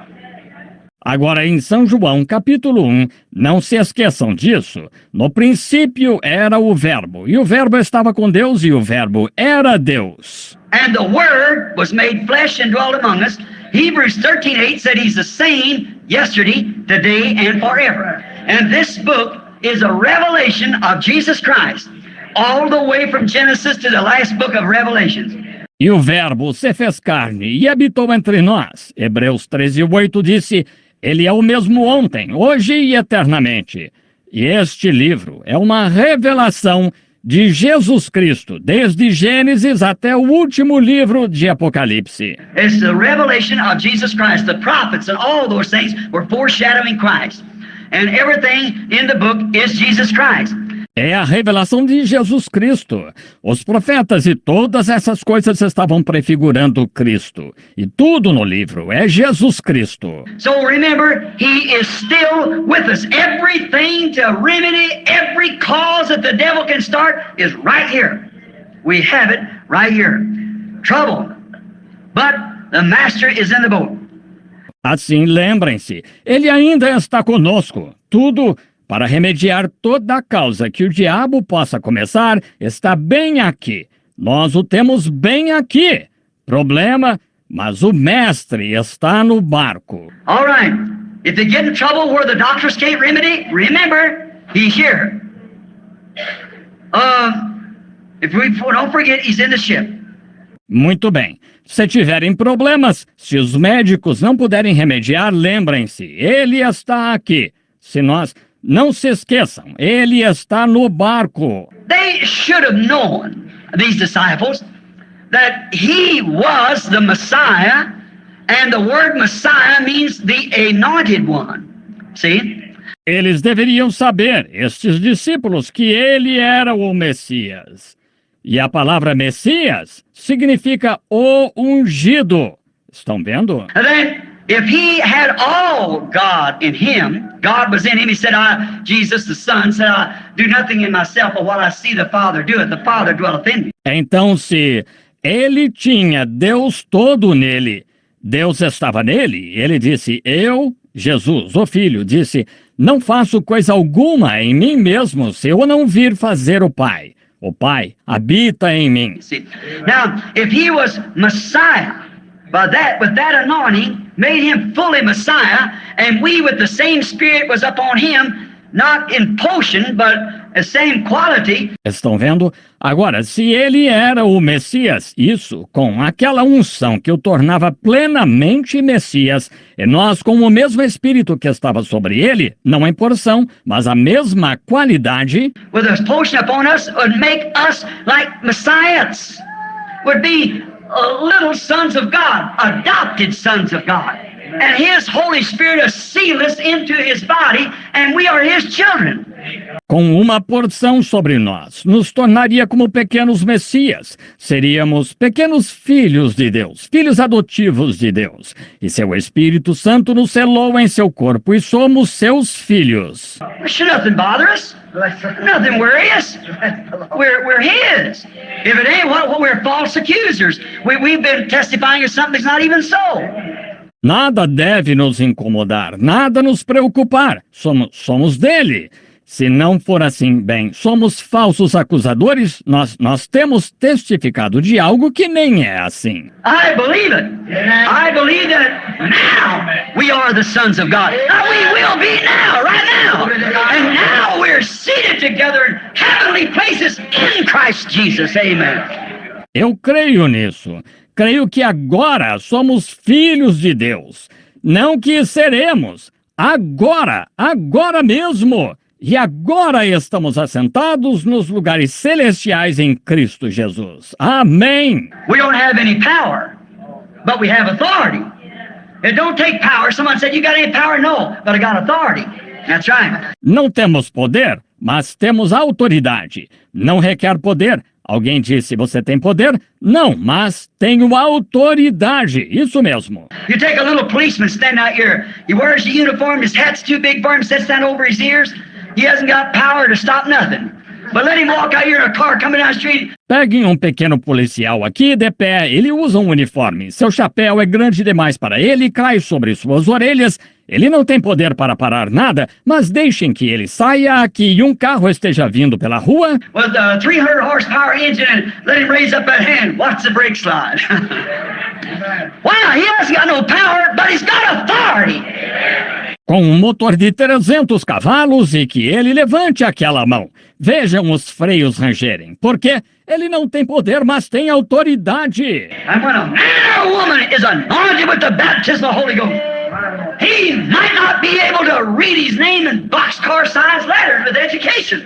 Agora, em São João, capítulo 1, não se esqueçam disso. No princípio era o Verbo, e o Verbo estava com Deus, e o Verbo era Deus. And the Word was made flesh and dwelt among us. Hebrews 13:8 said he's the same yesterday, today, and forever. And this book is a revelation of Jesus Christ, all the way from Genesis to the last book of Revelations. E o Verbo se fez carne e habitou entre nós. Hebreus 13:8 disse, ele é o mesmo ontem, hoje e eternamente. E este livro é uma revelação de Jesus Cristo, desde Gênesis até o último livro de Apocalipse. It's the revelation of Jesus Christ. The prophets and all those things were foreshadowing Christ. And everything in the book is Jesus Christ. É a revelação de Jesus Cristo. Os profetas e todas essas coisas estavam prefigurando Cristo. E tudo no livro é Jesus Cristo. So remember, he is still with us. Everything to remedy every cause that the devil can start is right here. We have it right here. Trouble. But the master is in the boat. Assim, lembrem-se, ele ainda está conosco. Tudo para remediar toda a causa que o diabo possa começar está bem aqui. Nós o temos bem aqui. Problema, mas o mestre está no barco. All right. If they get in trouble where the doctors can't remedy, remember, he's here. Don't forget, he's in the ship. Muito bem. Se tiverem problemas, se os médicos não puderem remediar, lembrem-se, ele está aqui. Não se esqueçam, ele está no barco. They should have known, these disciples, that he was the Messiah, and the word Messiah means the anointed one. See? Eles deveriam saber, estes discípulos, que ele era o Messias. E a palavra Messias significa o ungido. Estão vendo? And then, if he had all God in him, God was in him, he said, Jesus the Son said, I do nothing in myself, but what I see the Father do it, the Father dwelleth in me. Então, se ele tinha Deus todo nele, Deus estava nele, ele disse, eu, Jesus, o Filho, disse, não faço coisa alguma em mim mesmo se eu não vir fazer o Pai. O Pai habita em mim. See? Now, if he was Messiah, with that anointing, made him fully Messiah, and we with the same Spirit was upon him, not in potion, but the same quality. Estão vendo? Agora, se ele era o Messias, isso com aquela unção que o tornava plenamente Messias, e nós com o mesmo Espírito que estava sobre ele, não em porção, mas a mesma qualidade, With a potion upon us would make us like Messiahs, would be little sons of God, adopted sons of God. And his Holy Spirit will seal us into his body, and we are his children. com uma porção sobre nós, nos tornaria como pequenos Messias. Seríamos pequenos filhos de Deus, filhos adotivos de Deus. E seu Espírito Santo nos selou em seu corpo e somos seus filhos. Should nothing bother us? Nothing worry us. We're his. If it ain't, we're false accusers. We've been testifying of something that's not even so. Nada deve nos incomodar, nada nos preocupar. Somos dele. Se não for assim, bem, somos falsos acusadores? Nós temos testificado de algo que nem é assim. I believe it. I believe that now we are the sons of God. Now we will be now, right now. And now we're seated together in heavenly places in Christ Jesus. Amen. Eu creio nisso. Creio que agora somos filhos de Deus. Não que seremos. Agora mesmo. E agora estamos assentados nos lugares celestiais em Cristo Jesus. Amém. We don't have any power, but we have authority. It don't take power. Someone said, you got any power? No, but I got authority. That's right. Não temos poder, mas temos autoridade. Não requer poder. Alguém disse, você tem poder? Não, mas tenho autoridade. Isso mesmo. You take a little policeman standing out here. He wears the uniform, his hat's too big for him, sits down over his ears. He hasn't got power to stop nothing. But let him walk out here in a car coming down the street. Peguem um pequeno policial aqui de pé. Ele usa um uniforme. Seu chapéu é grande demais para ele e cai sobre suas orelhas. Ele não tem poder para parar nada, mas deixem que ele saia aqui e um carro esteja vindo pela rua. With a 300 horsepower engine and let him raise up that hand. Watch the brake slide. Wow, he hasn't got no power, but he's got authority. Com um motor de 300 cavalos e que ele levante aquela mão. Vejam os freios rangerem, porque ele não tem poder, mas tem autoridade. And when a man or woman is anointed with the baptism of the Holy Ghost, he might not be able to read his name in boxcar size letters with education.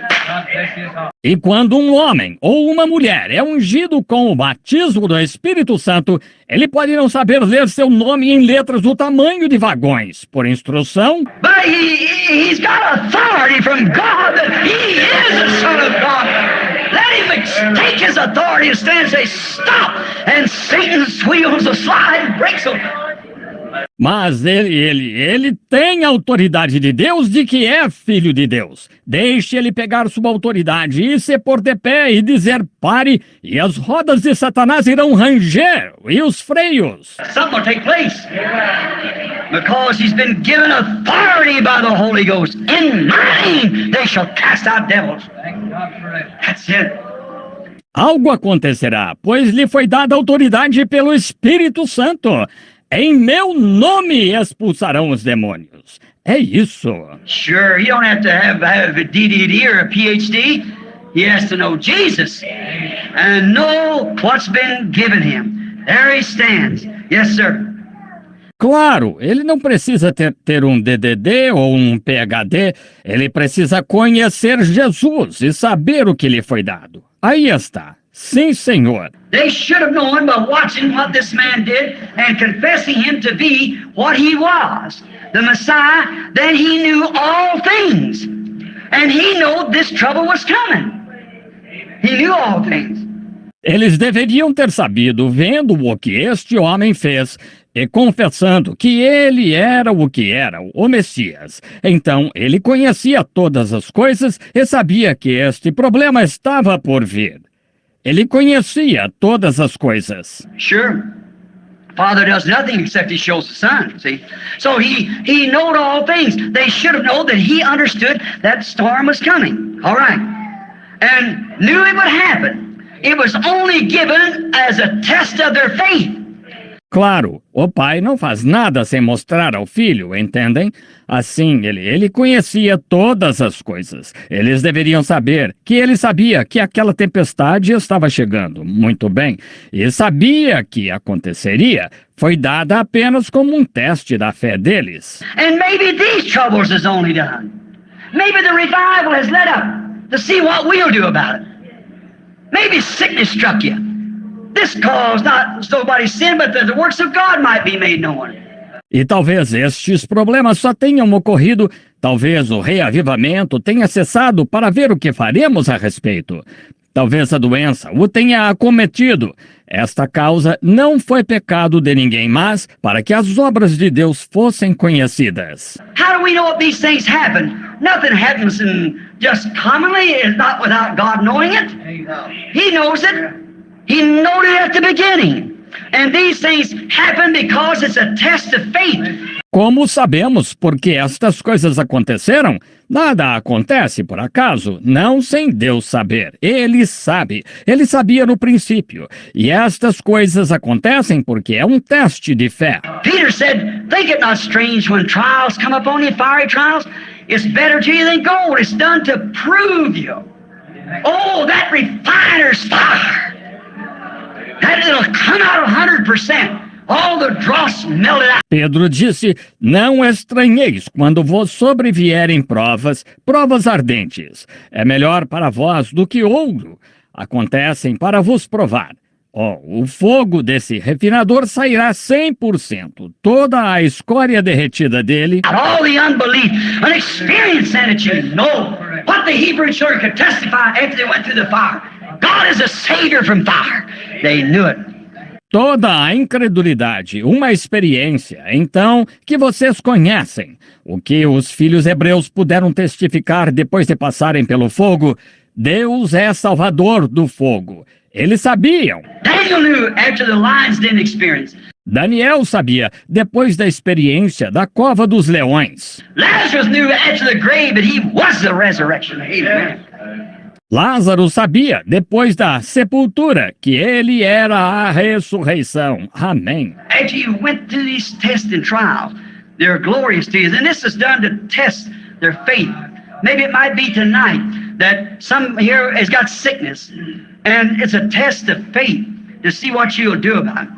E quando um homem ou uma mulher é ungido com o batismo do Espírito Santo, ele pode não saber ler seu nome em letras do tamanho de vagões. Por instrução, But he's got authority from God that he is the Son of God. Let him take his authority and stand and say, stop! And Satan's wheels will slide and breaks them. mas ele tem a autoridade de Deus de que é filho de Deus. Deixe ele pegar sua autoridade e se pôr de pé e dizer pare, e as rodas de Satanás irão ranger, e os freios. Something will take place. Because he's been given authority by the Holy Ghost. In my name they shall cast out devils. That's it. Algo acontecerá, pois lhe foi dada autoridade pelo Espírito Santo. Em meu nome expulsarão os demônios. É isso. Sure, you don't have to have a DDD or a PhD. He has to know Jesus and know what's been given him. There he stands. Yes, sir. Claro, ele não precisa ter um DDD ou um PhD. Ele precisa conhecer Jesus e saber o que lhe foi dado. Aí está. Sim, Senhor. They should have known by watching what this man did and confessing him to be what he was, the Messiah, that he knew all things. And he knew this trouble was coming. He knew all things. Eles deveriam ter sabido, vendo o que este homem fez e confessando que ele era o que era, o Messias. Então, ele conhecia todas as coisas e sabia que este problema estava por vir. Ele conhecia todas as coisas. Sure. Father does nothing except he shows the Son, see? So he knowed all things. They should have known that he understood that storm was coming. All right. And knew it would happen. It was only given as a test of their faith. Claro, o pai não faz nada sem mostrar ao filho, entendem? Assim, ele conhecia todas as coisas. Eles deveriam saber que ele sabia que aquela tempestade estava chegando, muito bem, e sabia que aconteceria. Foi dada apenas como um teste da fé deles. And maybe these troubles is only done. Maybe the revival has led up to see what we'll do about it. Maybe sickness struck you. This cause not nobody's sin, but that the works of God might be made known. E talvez estes problemas só tenham ocorrido, talvez o reavivamento tenha cessado para ver o que faremos a respeito. Talvez a doença o tenha acometido. Esta causa não foi pecado de ninguém, mas para que as obras de Deus fossem conhecidas. How do we know if these things happen? Nothing happens just commonly, it's not without God knowing it. He knows it. He knew it at the beginning. And these things happen because it's a test of faith. Como sabemos porque estas coisas aconteceram? Nada acontece por acaso, não sem Deus saber. Ele sabe, ele sabia no princípio. E estas coisas acontecem porque é um teste de fé. Peter said, think it not strange when trials come upon you, fiery trials. It's better to you than gold. It's done to prove you. Oh, that refiner's fire. It'll come out 100%. All the dross melted out. Pedro disse, não estranheis quando vos sobrevierem provas ardentes. É melhor para vós do que ouro. Acontecem para vos provar. O fogo desse refinador sairá 100%. Toda a escória derretida dele. All the unbelief, an experience that you know what the Hebrew children could testify after they went through the fire. God is a savior from fire. They knew it. Toda a incredulidade, uma experiência, então, que vocês conhecem. O que os filhos hebreus puderam testificar depois de passarem pelo fogo, Deus é salvador do fogo. Eles sabiam. Daniel knew after the lion's den experience. Daniel sabia depois da experiência da cova dos leões. Lazarus knew after the grave that he was the resurrection. Amen. Lázaro sabia, depois da sepultura, que ele era a ressurreição. Amém. After you went through these tests and trials, they're glorious to you. And this is done to test their faith. Maybe it might be tonight that some here has got sickness, and it's a test of faith to see what you'll do about it.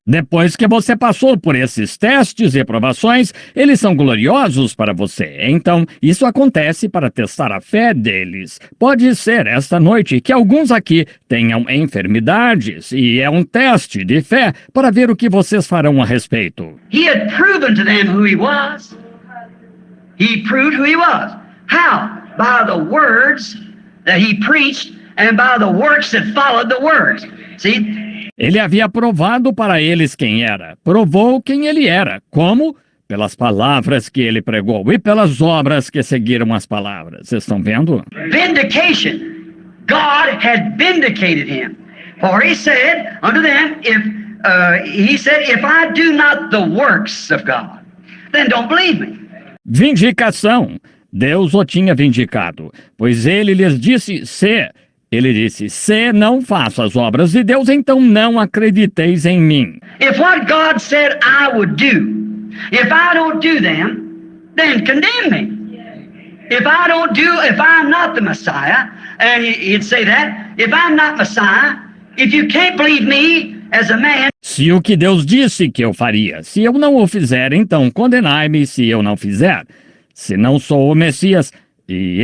Depois que você passou por esses testes e provações, eles são gloriosos para você. Então, isso acontece para testar a fé deles. Pode ser esta noite que alguns aqui tenham enfermidades e é um teste de fé para ver o que vocês farão a respeito. He had proven to them who he was. He proved who he was. How? By the words that he preached and by the works that followed the words. See? Ele havia provado para eles quem era. Provou quem ele era. Como? Pelas palavras que ele pregou e pelas obras que seguiram as palavras. Vocês estão vendo? Vindication. God had vindicated him. For he said unto them, if I do not the works of God, then don't believe me. Vindicação. Deus o tinha vindicado. Pois ele lhes disse, Ele disse, se não faço as obras de Deus, então não acrediteis em mim. If what God said I would do, if I don't do them, then condemn me. If I'm not the Messiah, and he'd say that, if I'm not Messiah, if you can't believe me as a man. Se o que Deus disse que eu faria, se eu não o fizer, então condenai-me se eu não fizer. Se não sou o Messias, e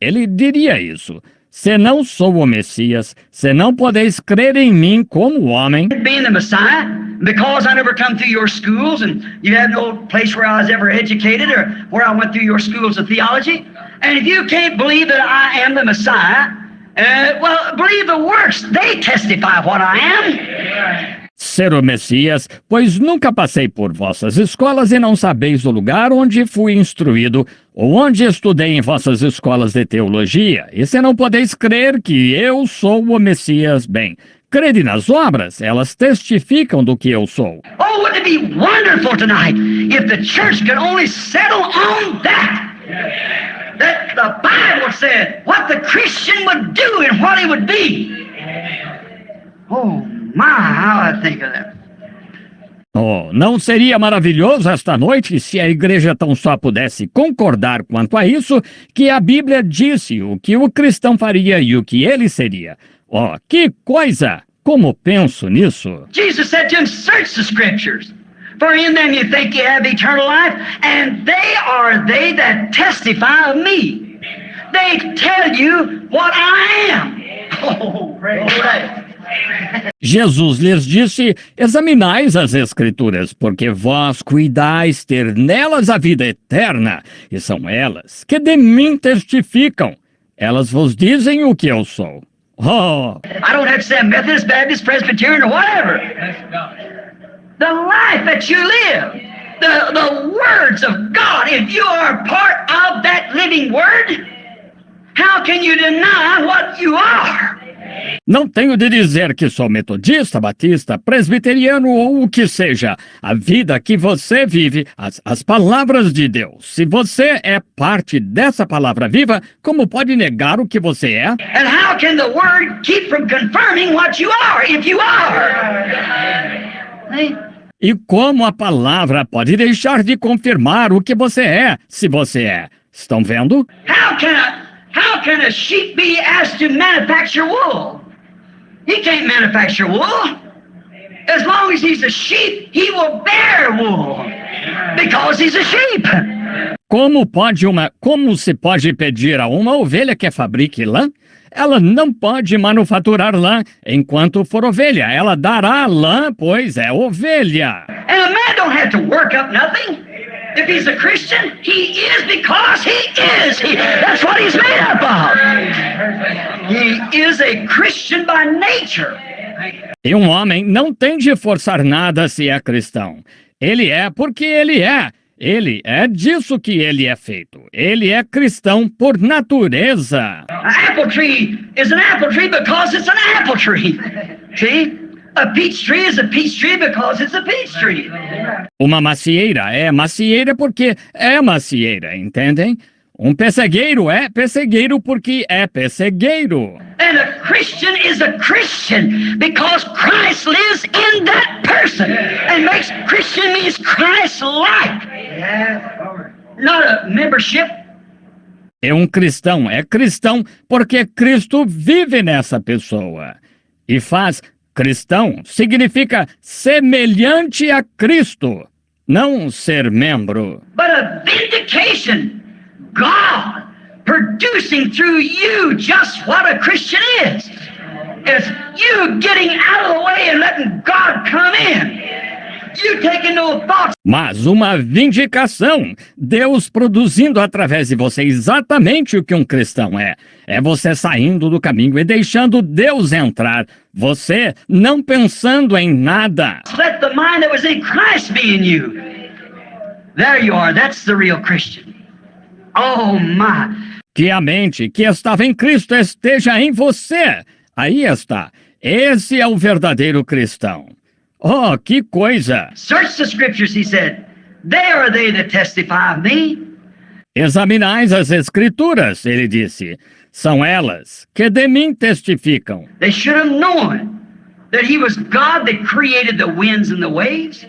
ele diria isso. Se não sou o Messias, se não podeis crer em mim como homem. Being the Messiah, because I never come through your schools, and you have no place where I was ever educated, or where I went through your schools of theology. And if you can't believe that I am the Messiah, well, believe the works. They testify what I am. Ser o Messias, pois nunca passei por vossas escolas e não sabeis o lugar onde fui instruído, ou onde estudei em vossas escolas de teologia, e se não podeis crer que eu sou o Messias, bem, crede nas obras, elas testificam do que eu sou. Oh, wouldn't it be wonderful tonight if the church could only settle on that? That the Bible said what the Christian would do and what he would be. Oh, my, how I think of that. Oh, não seria maravilhoso esta noite se a igreja tão só pudesse concordar quanto a isso, que a Bíblia disse o que o cristão faria e o que ele seria. Oh, que coisa! Como penso nisso? Jesus said to him, search the scriptures, for in them you think you have eternal life, and they are they that testify of me. They tell you what I am. Oh, praise God. Jesus lhes disse, examinais as Escrituras, porque vós cuidais ter nelas a vida eterna, e são elas que de mim testificam. Elas vos dizem o que eu sou. Oh! I don't have to say Methodist, Baptist, Presbyterian, or whatever. The life that you live, the words of God, if you are part of that living word, how can you deny what you are? Não tenho de dizer que sou metodista, batista, presbiteriano ou o que seja. A vida que você vive, as palavras de Deus. Se você é parte dessa palavra viva, como pode negar o que você é? And how can the Word keep from confirming what you are, if you are? See? E como a palavra pode deixar de confirmar o que você é, se você é? Estão vendo? How can a sheep be asked to manufacture wool? He can't manufacture wool. As long as he's a sheep, he will bear wool because he's a sheep. Como se pode pedir a uma ovelha que fabrique lã? Ela não pode manufaturar lã enquanto for ovelha. Ela dará lã, pois é ovelha. And a man don't have to work up nothing. If he's a Christian, he is because he is. That's what he's made up of. He is a Christian by nature. E um homem não tem de forçar nada se é cristão. Ele é porque ele é. Ele é disso que ele é feito. Ele é cristão por natureza. An apple tree is an apple tree because it's an apple tree. See? A peach tree is a peach tree because it's a peach tree. Uma macieira é macieira porque é macieira, entendem? Um pessegueiro é pessegueiro porque é pessegueiro. And a Christian is a Christian because Christ lives in that person. And makes Christian means Christ-like. Not a membership. E um cristão é cristão porque Cristo vive nessa pessoa. E faz cristão significa semelhante a Cristo, não ser membro. But a vindication, God producing through you just what a Christian is. It's you getting out of the way and letting God come in. You taking no thoughts. Mas uma vindicação, Deus produzindo através de você exatamente o que um cristão é. É você saindo do caminho e deixando Deus entrar. Você não pensando em nada. Let the mind that was in Christ be in you. There you are. That's the real Christian. Oh my. Que a mente que estava em Cristo esteja em você. Aí está. Esse é o verdadeiro cristão. Oh, que coisa! Search the scriptures, he said. They are they that testify of me. Examinais as escrituras, ele disse. São elas que de mim testificam. They should have known that he was God that created the winds and the waves.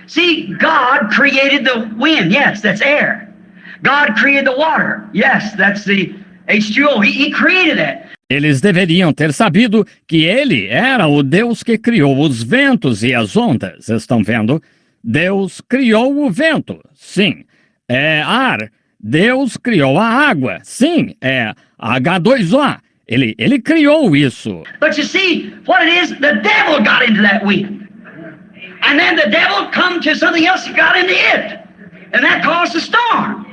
See, God created the wind. Yes, that's air. God created the water. Yes, that's the H2O. He created that. Eles deveriam ter sabido que ele era o Deus que criou os ventos e as ondas. Estão vendo? Deus criou o vento. Sim. É ar. Deus criou a água. Sim. É H2O. Ele criou isso. But you see, what it is, the devil got into that wind. And then the devil come to something else that got into it. And that caused a storm.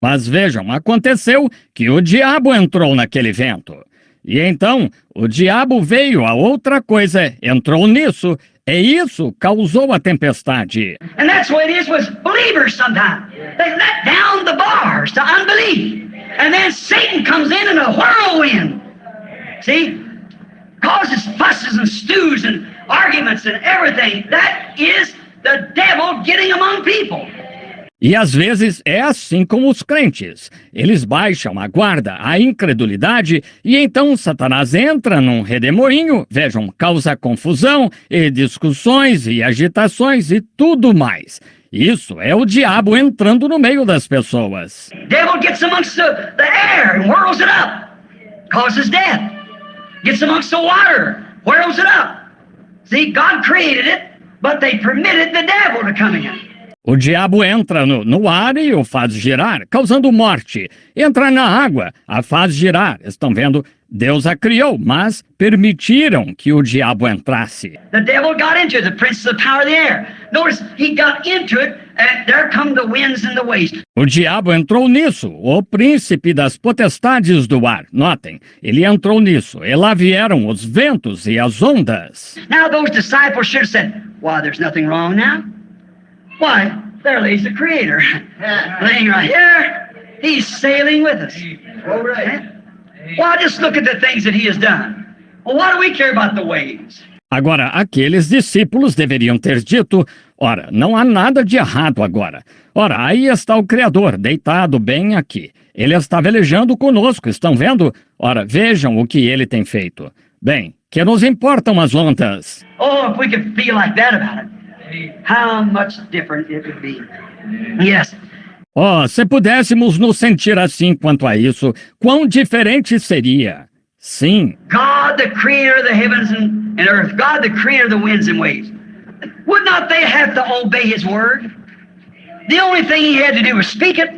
Mas vejam, aconteceu que o diabo entrou naquele vento. E então, o diabo veio a outra coisa, entrou nisso, e isso causou a tempestade. And that's the way it is with believers sometimes. They let down the bars to unbelief. And then Satan comes in a whirlwind. See? Causes fusses and stews and arguments and everything. That is the devil getting among people. E às vezes é assim com os crentes. Eles baixam a guarda, a incredulidade, e então Satanás entra num redemoinho, vejam, causa confusão e discussões e agitações e tudo mais. Isso é o diabo entrando no meio das pessoas. Devil gets amongst the air and whirls it up, causes death. Gets amongst the water, whirls it up. See, God created it, but they permitted the devil to come in. O diabo entra no ar e o faz girar, causando morte. Entra na água, a faz girar. Estão vendo? Deus a criou, mas permitiram que o diabo entrasse. The devil got into it, the prince of the power of the air. Notice, he got into it, and there come the winds and the waves. O diabo entrou nisso, o príncipe das potestades do ar. Notem, ele entrou nisso, e lá vieram os ventos e as ondas. Now those disciples should have said, why, there's nothing wrong now. Why, there lays the Creator, laying right here. He's sailing with us. All right. Well, just look at the things that He has done. Well, what do we care about the ways? Agora, aqueles discípulos deveriam ter dito: ora, não há nada de errado agora. Ora, aí está o Criador, deitado bem aqui. Ele está velejando conosco, estão vendo? Ora, vejam o que ele tem feito. Bem, que nos importam as ondas? Oh, if we could feel like that about it, how much different it would be. Yes. Oh, se pudéssemos nos sentir assim quanto a isso, quão diferente seria. Sim, God, the creator of the heavens and earth, God, the creator of the winds and waves. Would not they have to obey his word? The only thing he had to do was speak it.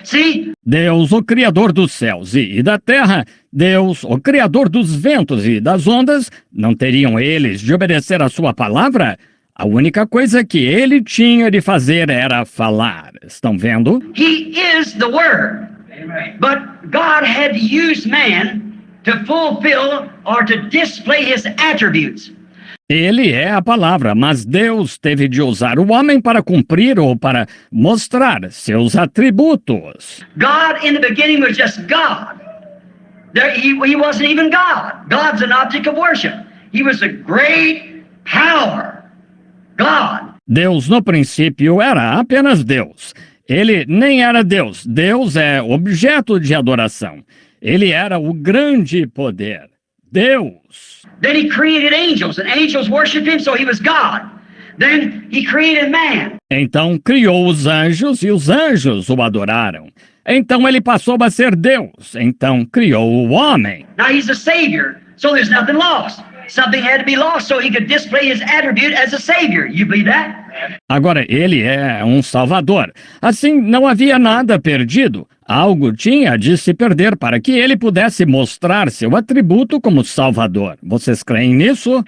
See? Deus, o Criador dos céus e da terra, Deus, o Criador dos ventos e das ondas, não teriam eles de obedecer a sua palavra? A única coisa que ele tinha de fazer era falar. Estão vendo? He is the Word. But God had to use man to fulfill or to display his attributes. Ele é a palavra, mas Deus teve de usar o homem para cumprir ou para mostrar seus atributos. God in the beginning was just God. He wasn't even God. God's an object of worship. He was a great power. God. Deus no princípio era apenas Deus. Ele nem era Deus. Deus é objeto de adoração. Ele era o grande poder. Deus. Then he created angels, and angels worshiped him, so he was God. Then he created man. Então criou os anjos e os anjos o adoraram. Então ele passou a ser Deus. Então criou o homem. Now he's a savior, so there's nothing lost. Something had to be lost so he could display his attribute as a savior. You believe that? Agora, ele é um salvador. Assim, não havia nada perdido. Algo tinha de se perder para que ele pudesse mostrar seu atributo como salvador. Vocês creem nisso?